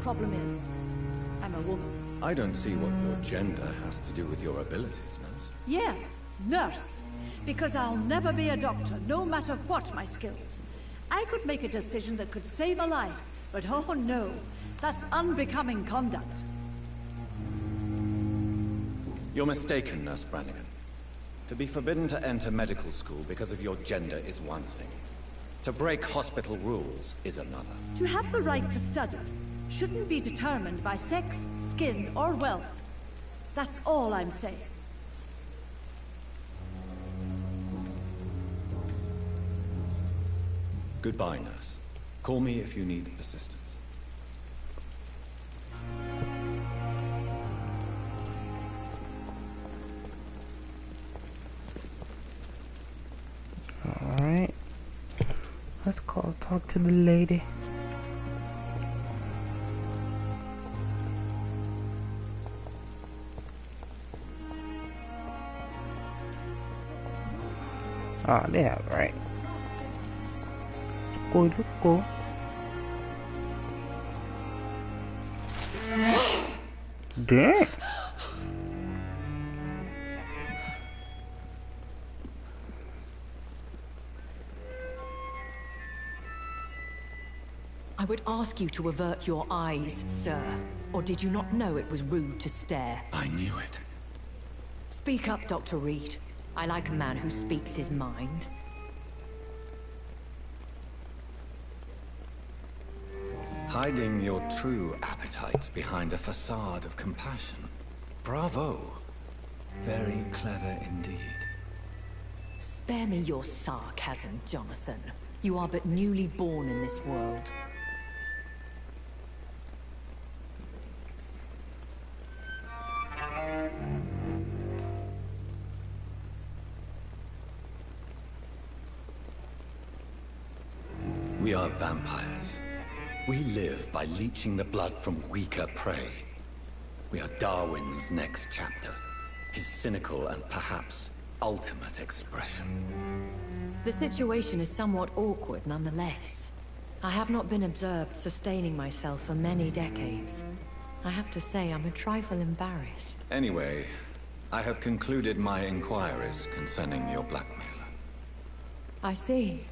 Problem is, I'm a woman. I don't see what your gender has to do with your abilities, nurse. Yes, nurse. Because I'll never be a doctor, no matter what my skills. I could make a decision that could save a life, but oh no, that's unbecoming conduct. You're mistaken, Nurse Brannigan. To be forbidden to enter medical school because of your gender is one thing. To break hospital rules is another. To have the right to study shouldn't be determined by sex, skin, or wealth. That's all I'm saying. Goodbye, nurse. Call me if you need assistance. Alright. Let's talk to the lady. Ah, they have right. Let's go. Damn. I would ask you to avert your eyes, sir. Or did you not know it was rude to stare? I knew it. Speak up, Dr. Reed. I like a man who speaks his mind. Hiding your true appetites behind a facade of compassion. Bravo. Very clever indeed. Spare me your sarcasm, Jonathan. You are but newly born in this world. We are vampires. We live by leeching the blood from weaker prey. We are Darwin's next chapter. His cynical and perhaps ultimate expression. The situation is somewhat awkward nonetheless. I have not been observed sustaining myself for many decades. I have to say I'm a trifle embarrassed. Anyway, I have concluded my inquiries concerning your blackmailer. I see.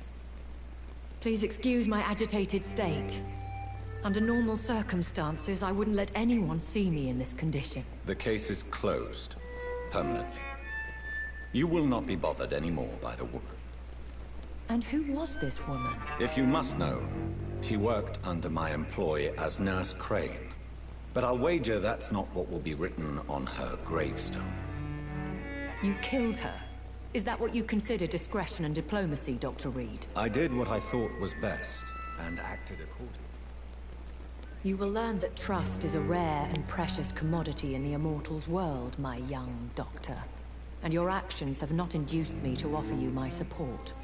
Please excuse my agitated state. Under normal circumstances, I wouldn't let anyone see me in this condition. The case is closed. Permanently. You will not be bothered anymore by the woman. And who was this woman? If you must know, she worked under my employ as Nurse Crane. But I'll wager that's not what will be written on her gravestone. You killed her? Is that what you consider discretion and diplomacy, Dr. Reed? I did what I thought was best, and acted accordingly. You will learn that trust is a rare and precious commodity in the Immortals' world, my young doctor. And your actions have not induced me to offer you my support.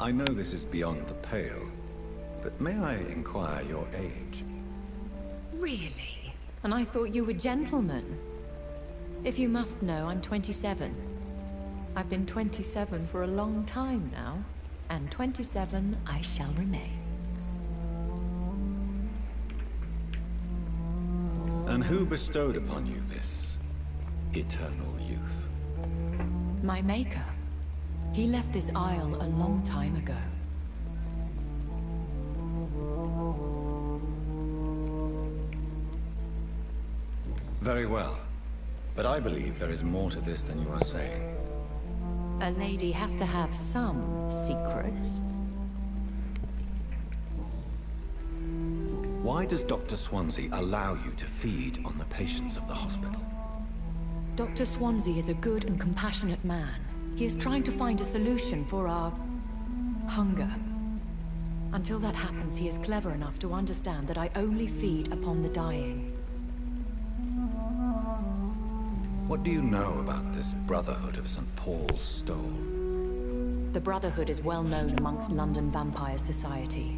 I know this is beyond the pale, but may I inquire your age? Really? And I thought you were gentlemen. If you must know, I'm 27. I've been 27 for a long time now, and 27 I shall remain. And who bestowed upon you this eternal youth? My maker. He left this isle a long time ago. Very well. But I believe there is more to this than you are saying. A lady has to have some secrets. Why does Dr. Swansea allow you to feed on the patients of the hospital? Dr. Swansea is a good and compassionate man. He is trying to find a solution for our hunger. Until that happens, he is clever enough to understand that I only feed upon the dying. What do you know about this Brotherhood of St. Paul's Stole? The Brotherhood is well known amongst London vampire society.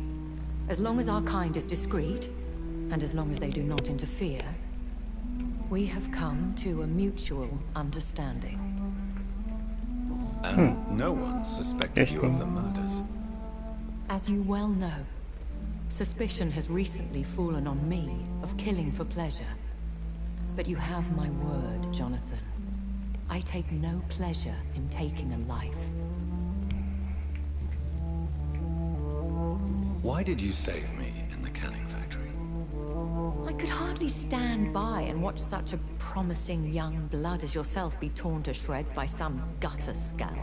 As long as our kind is discreet, and as long as they do not interfere, we have come to a mutual understanding. And no one suspected you of the murders. As you well know, suspicion has recently fallen on me of killing for pleasure. But you have my word, Jonathan. I take no pleasure in taking a life. Why did you save me in the canning factory? I could hardly stand by and watch such a promising young blood as yourself be torn to shreds by some gutter scab.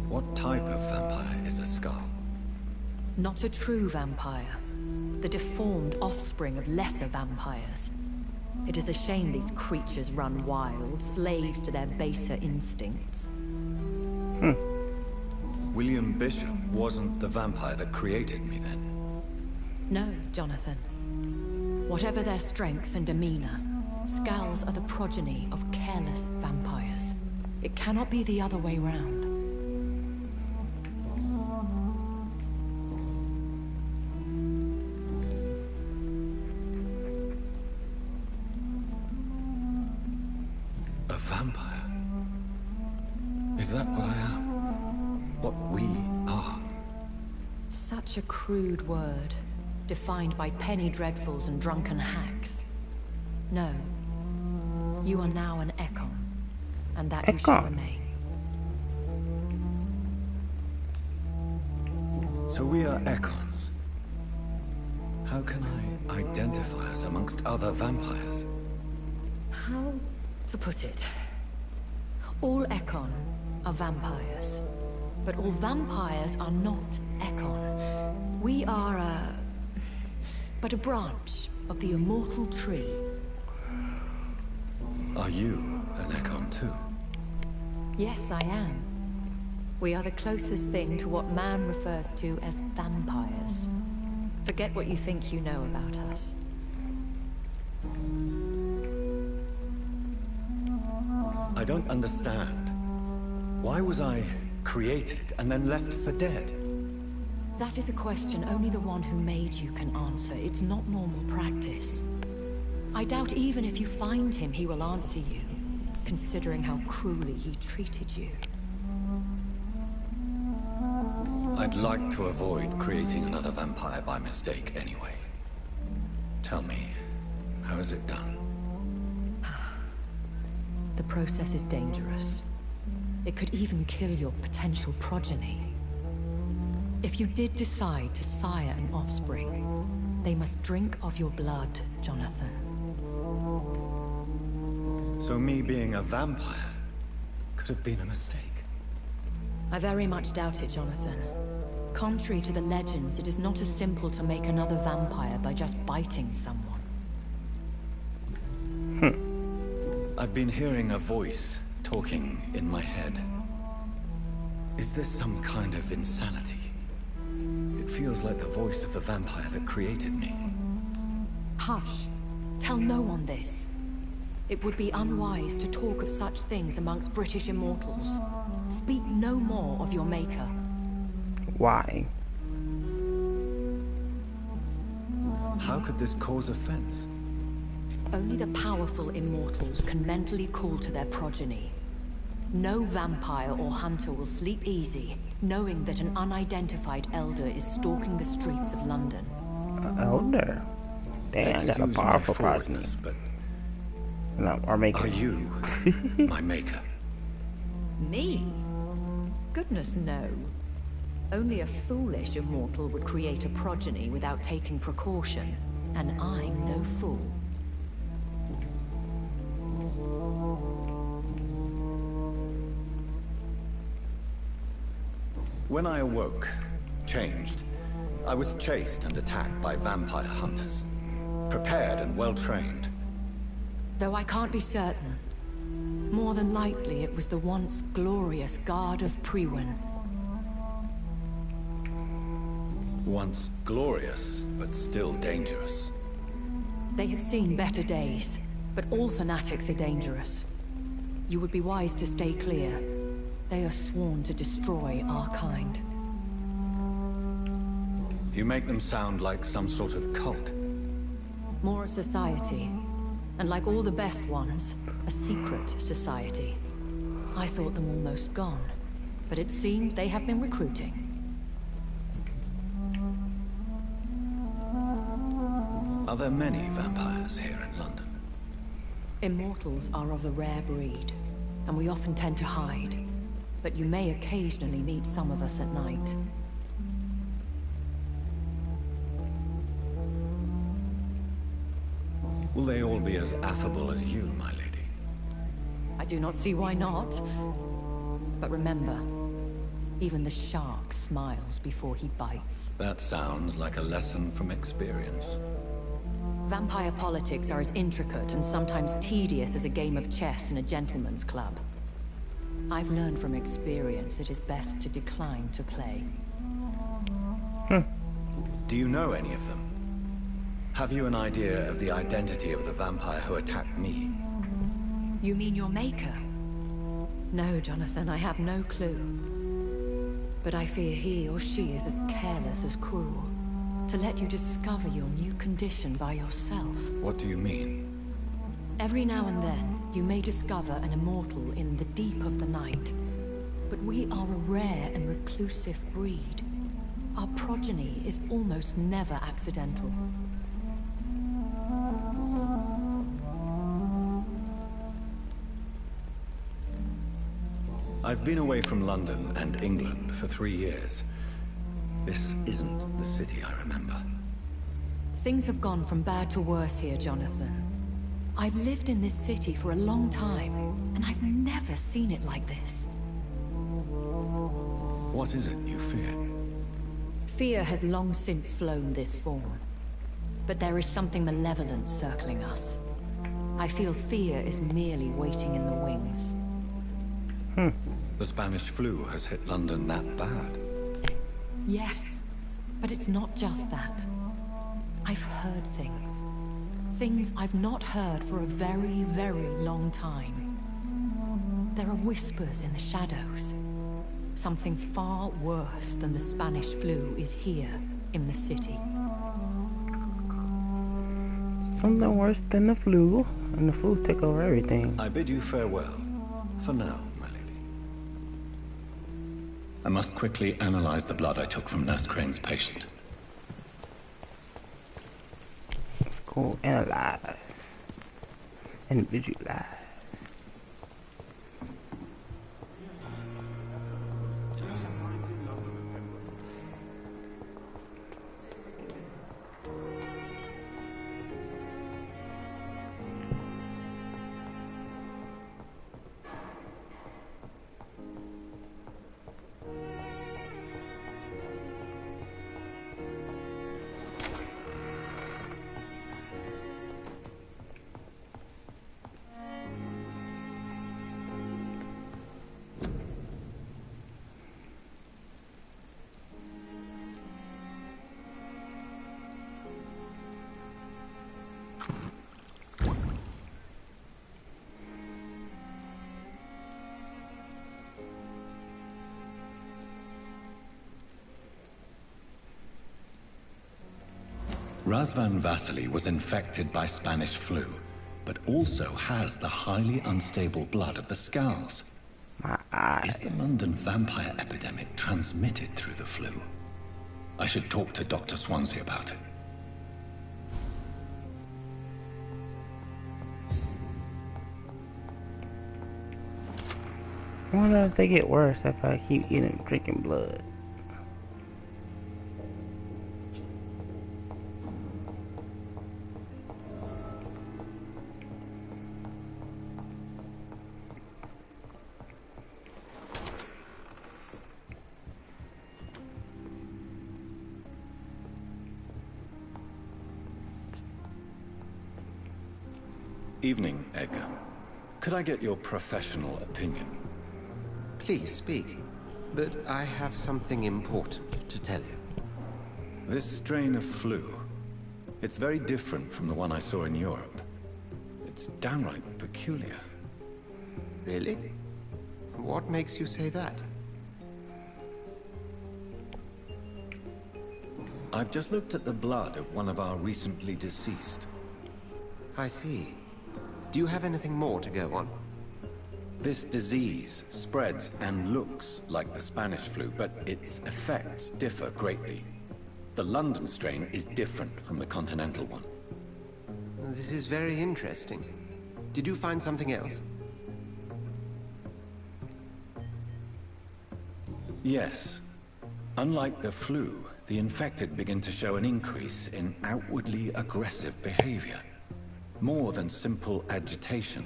What type of vampire is a skull? Not a true vampire. The deformed offspring of lesser vampires. It is a shame these creatures run wild, slaves to their baser instincts. William Bishop wasn't the vampire that created me then? No, Jonathan. Whatever their strength and demeanor, Skulls are the progeny of careless vampires. It cannot be the other way round. A vampire? Is that what I am? What we are? Such a crude word, defined by penny dreadfuls and drunken hacks. No. You are now an Ekon, and that you shall remain. So we are Ekons. How can I identify us amongst other vampires? How to put it? All Ekon are vampires, but all vampires are not Ekon. We are but a branch of the immortal tree. Are you an Ekon too? Yes, I am. We are the closest thing to what man refers to as vampires. Forget what you think you know about us. I don't understand. Why was I created and then left for dead? That is a question only the one who made you can answer. It's not normal practice. I doubt even if you find him, he will answer you, considering how cruelly he treated you. I'd like to avoid creating another vampire by mistake anyway. Tell me, how is it done? The process is dangerous. It could even kill your potential progeny. If you did decide to sire an offspring, they must drink of your blood, Jonathan. So me being a vampire could have been a mistake. I very much doubt it, Jonathan. Contrary to the legends, it is not as simple to make another vampire by just biting someone. I've been hearing a voice talking in my head. Is this some kind of insanity? It feels like the voice of the vampire that created me. Hush. Tell no one this. It would be unwise to talk of such things amongst British immortals. Speak no more of your maker. Why? How could this cause offense? Only the powerful immortals can mentally call to their progeny. No vampire or hunter will sleep easy, knowing that an unidentified elder is stalking the streets of London. Elder? Damn, I got a powerful progeny. But no, our maker. Are you my maker? Me? Goodness, no. Only a foolish immortal would create a progeny without taking precaution, and I'm no fool. When I awoke, changed, I was chased and attacked by vampire hunters. Prepared and well-trained. Though I can't be certain. More than likely, it was the once glorious Guard of Priwen. Once glorious, but still dangerous. They have seen better days, but all fanatics are dangerous. You would be wise to stay clear. They are sworn to destroy our kind. You make them sound like some sort of cult. More a society. And like all the best ones, a secret society. I thought them almost gone, but it seems they have been recruiting. Are there many vampires here in London? Immortals are of a rare breed, and we often tend to hide. But you may occasionally meet some of us at night. Will they all be as affable as you, my lady? I do not see why not. But remember, even the shark smiles before he bites. That sounds like a lesson from experience. Vampire politics are as intricate and sometimes tedious as a game of chess in a gentleman's club. I've learned from experience it is best to decline to play. Do you know any of them? Have you an idea of the identity of the vampire who attacked me? You mean your maker? No, Jonathan, I have no clue. But I fear he or she is as careless as cruel. To let you discover your new condition by yourself. What do you mean? Every now and then, you may discover an immortal in the deep of the night. But we are a rare and reclusive breed. Our progeny is almost never accidental. I've been away from London and England for 3 years. This isn't the city I remember. Things have gone from bad to worse here, Jonathan. I've lived in this city for a long time, and I've never seen it like this. What is it you fear? Fear has long since flown this form. But there is something malevolent circling us. I feel fear is merely waiting in the wings. The Spanish flu has hit London that bad. Yes, but it's not just that. I've heard things. Things I've not heard for a very, very long time. There are whispers in the shadows. Something far worse than the Spanish flu is here in the city. Something worse than the flu, and the flu took over everything. I bid you farewell, for now, my lady. I must quickly analyze the blood I took from Nurse Crane's patient. Let's go analyze and visualize. Razvan Vasily was infected by Spanish flu, but also has the highly unstable blood of the Scowls. Is the London vampire epidemic transmitted through the flu? I should talk to Dr. Swansea about it. I wonder if they get worse if I keep eating, drinking blood. Evening, Edgar. Could I get your professional opinion? Please speak, but I have something important to tell you. This strain of flu, it's very different from the one I saw in Europe. It's downright peculiar. Really? What makes you say that? I've just looked at the blood of one of our recently deceased. I see. Do you have anything more to go on? This disease spreads and looks like the Spanish flu, but its effects differ greatly. The London strain is different from the continental one. This is very interesting. Did you find something else? Yes. Unlike the flu, the infected begin to show an increase in outwardly aggressive behavior. More than simple agitation.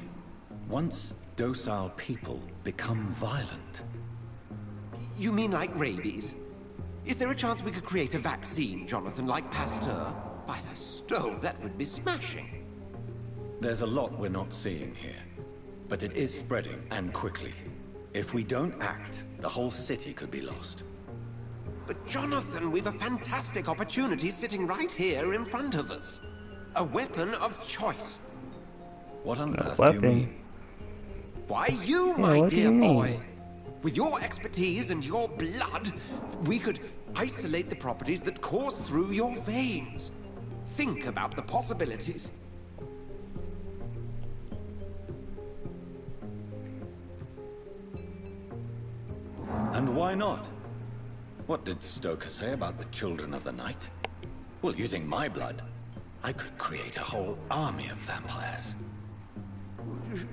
Once docile people become violent. You mean like rabies? Is there a chance we could create a vaccine, Jonathan, like Pasteur? By the stove, that would be smashing. There's a lot we're not seeing here. But it is spreading, and quickly. If we don't act, the whole city could be lost. But Jonathan, we've a fantastic opportunity sitting right here in front of us. A weapon of choice. What on earth do you mean? Why, you, my dear boy. With your expertise and your blood, we could isolate the properties that course through your veins. Think about the possibilities. And why not? What did Stoker say about the Children of the Night? Well, using my blood, I could create a whole army of vampires.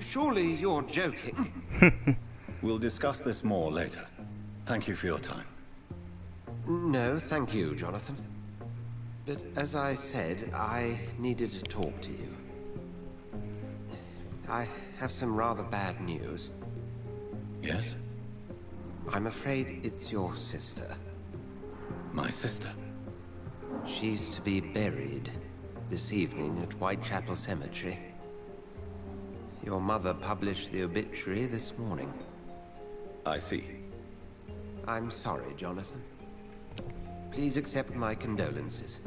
Surely you're joking. We'll discuss this more later. Thank you for your time. No, thank you, Jonathan. But as I said, I needed to talk to you. I have some rather bad news. Yes? I'm afraid it's your sister. My sister? She's to be buried this evening at Whitechapel Cemetery. Your mother published the obituary this morning. I see. I'm sorry, Jonathan. Please accept my condolences.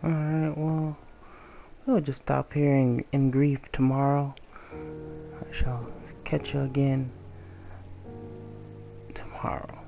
Alright, well, we'll just stop here in grief tomorrow. I shall catch you again tomorrow.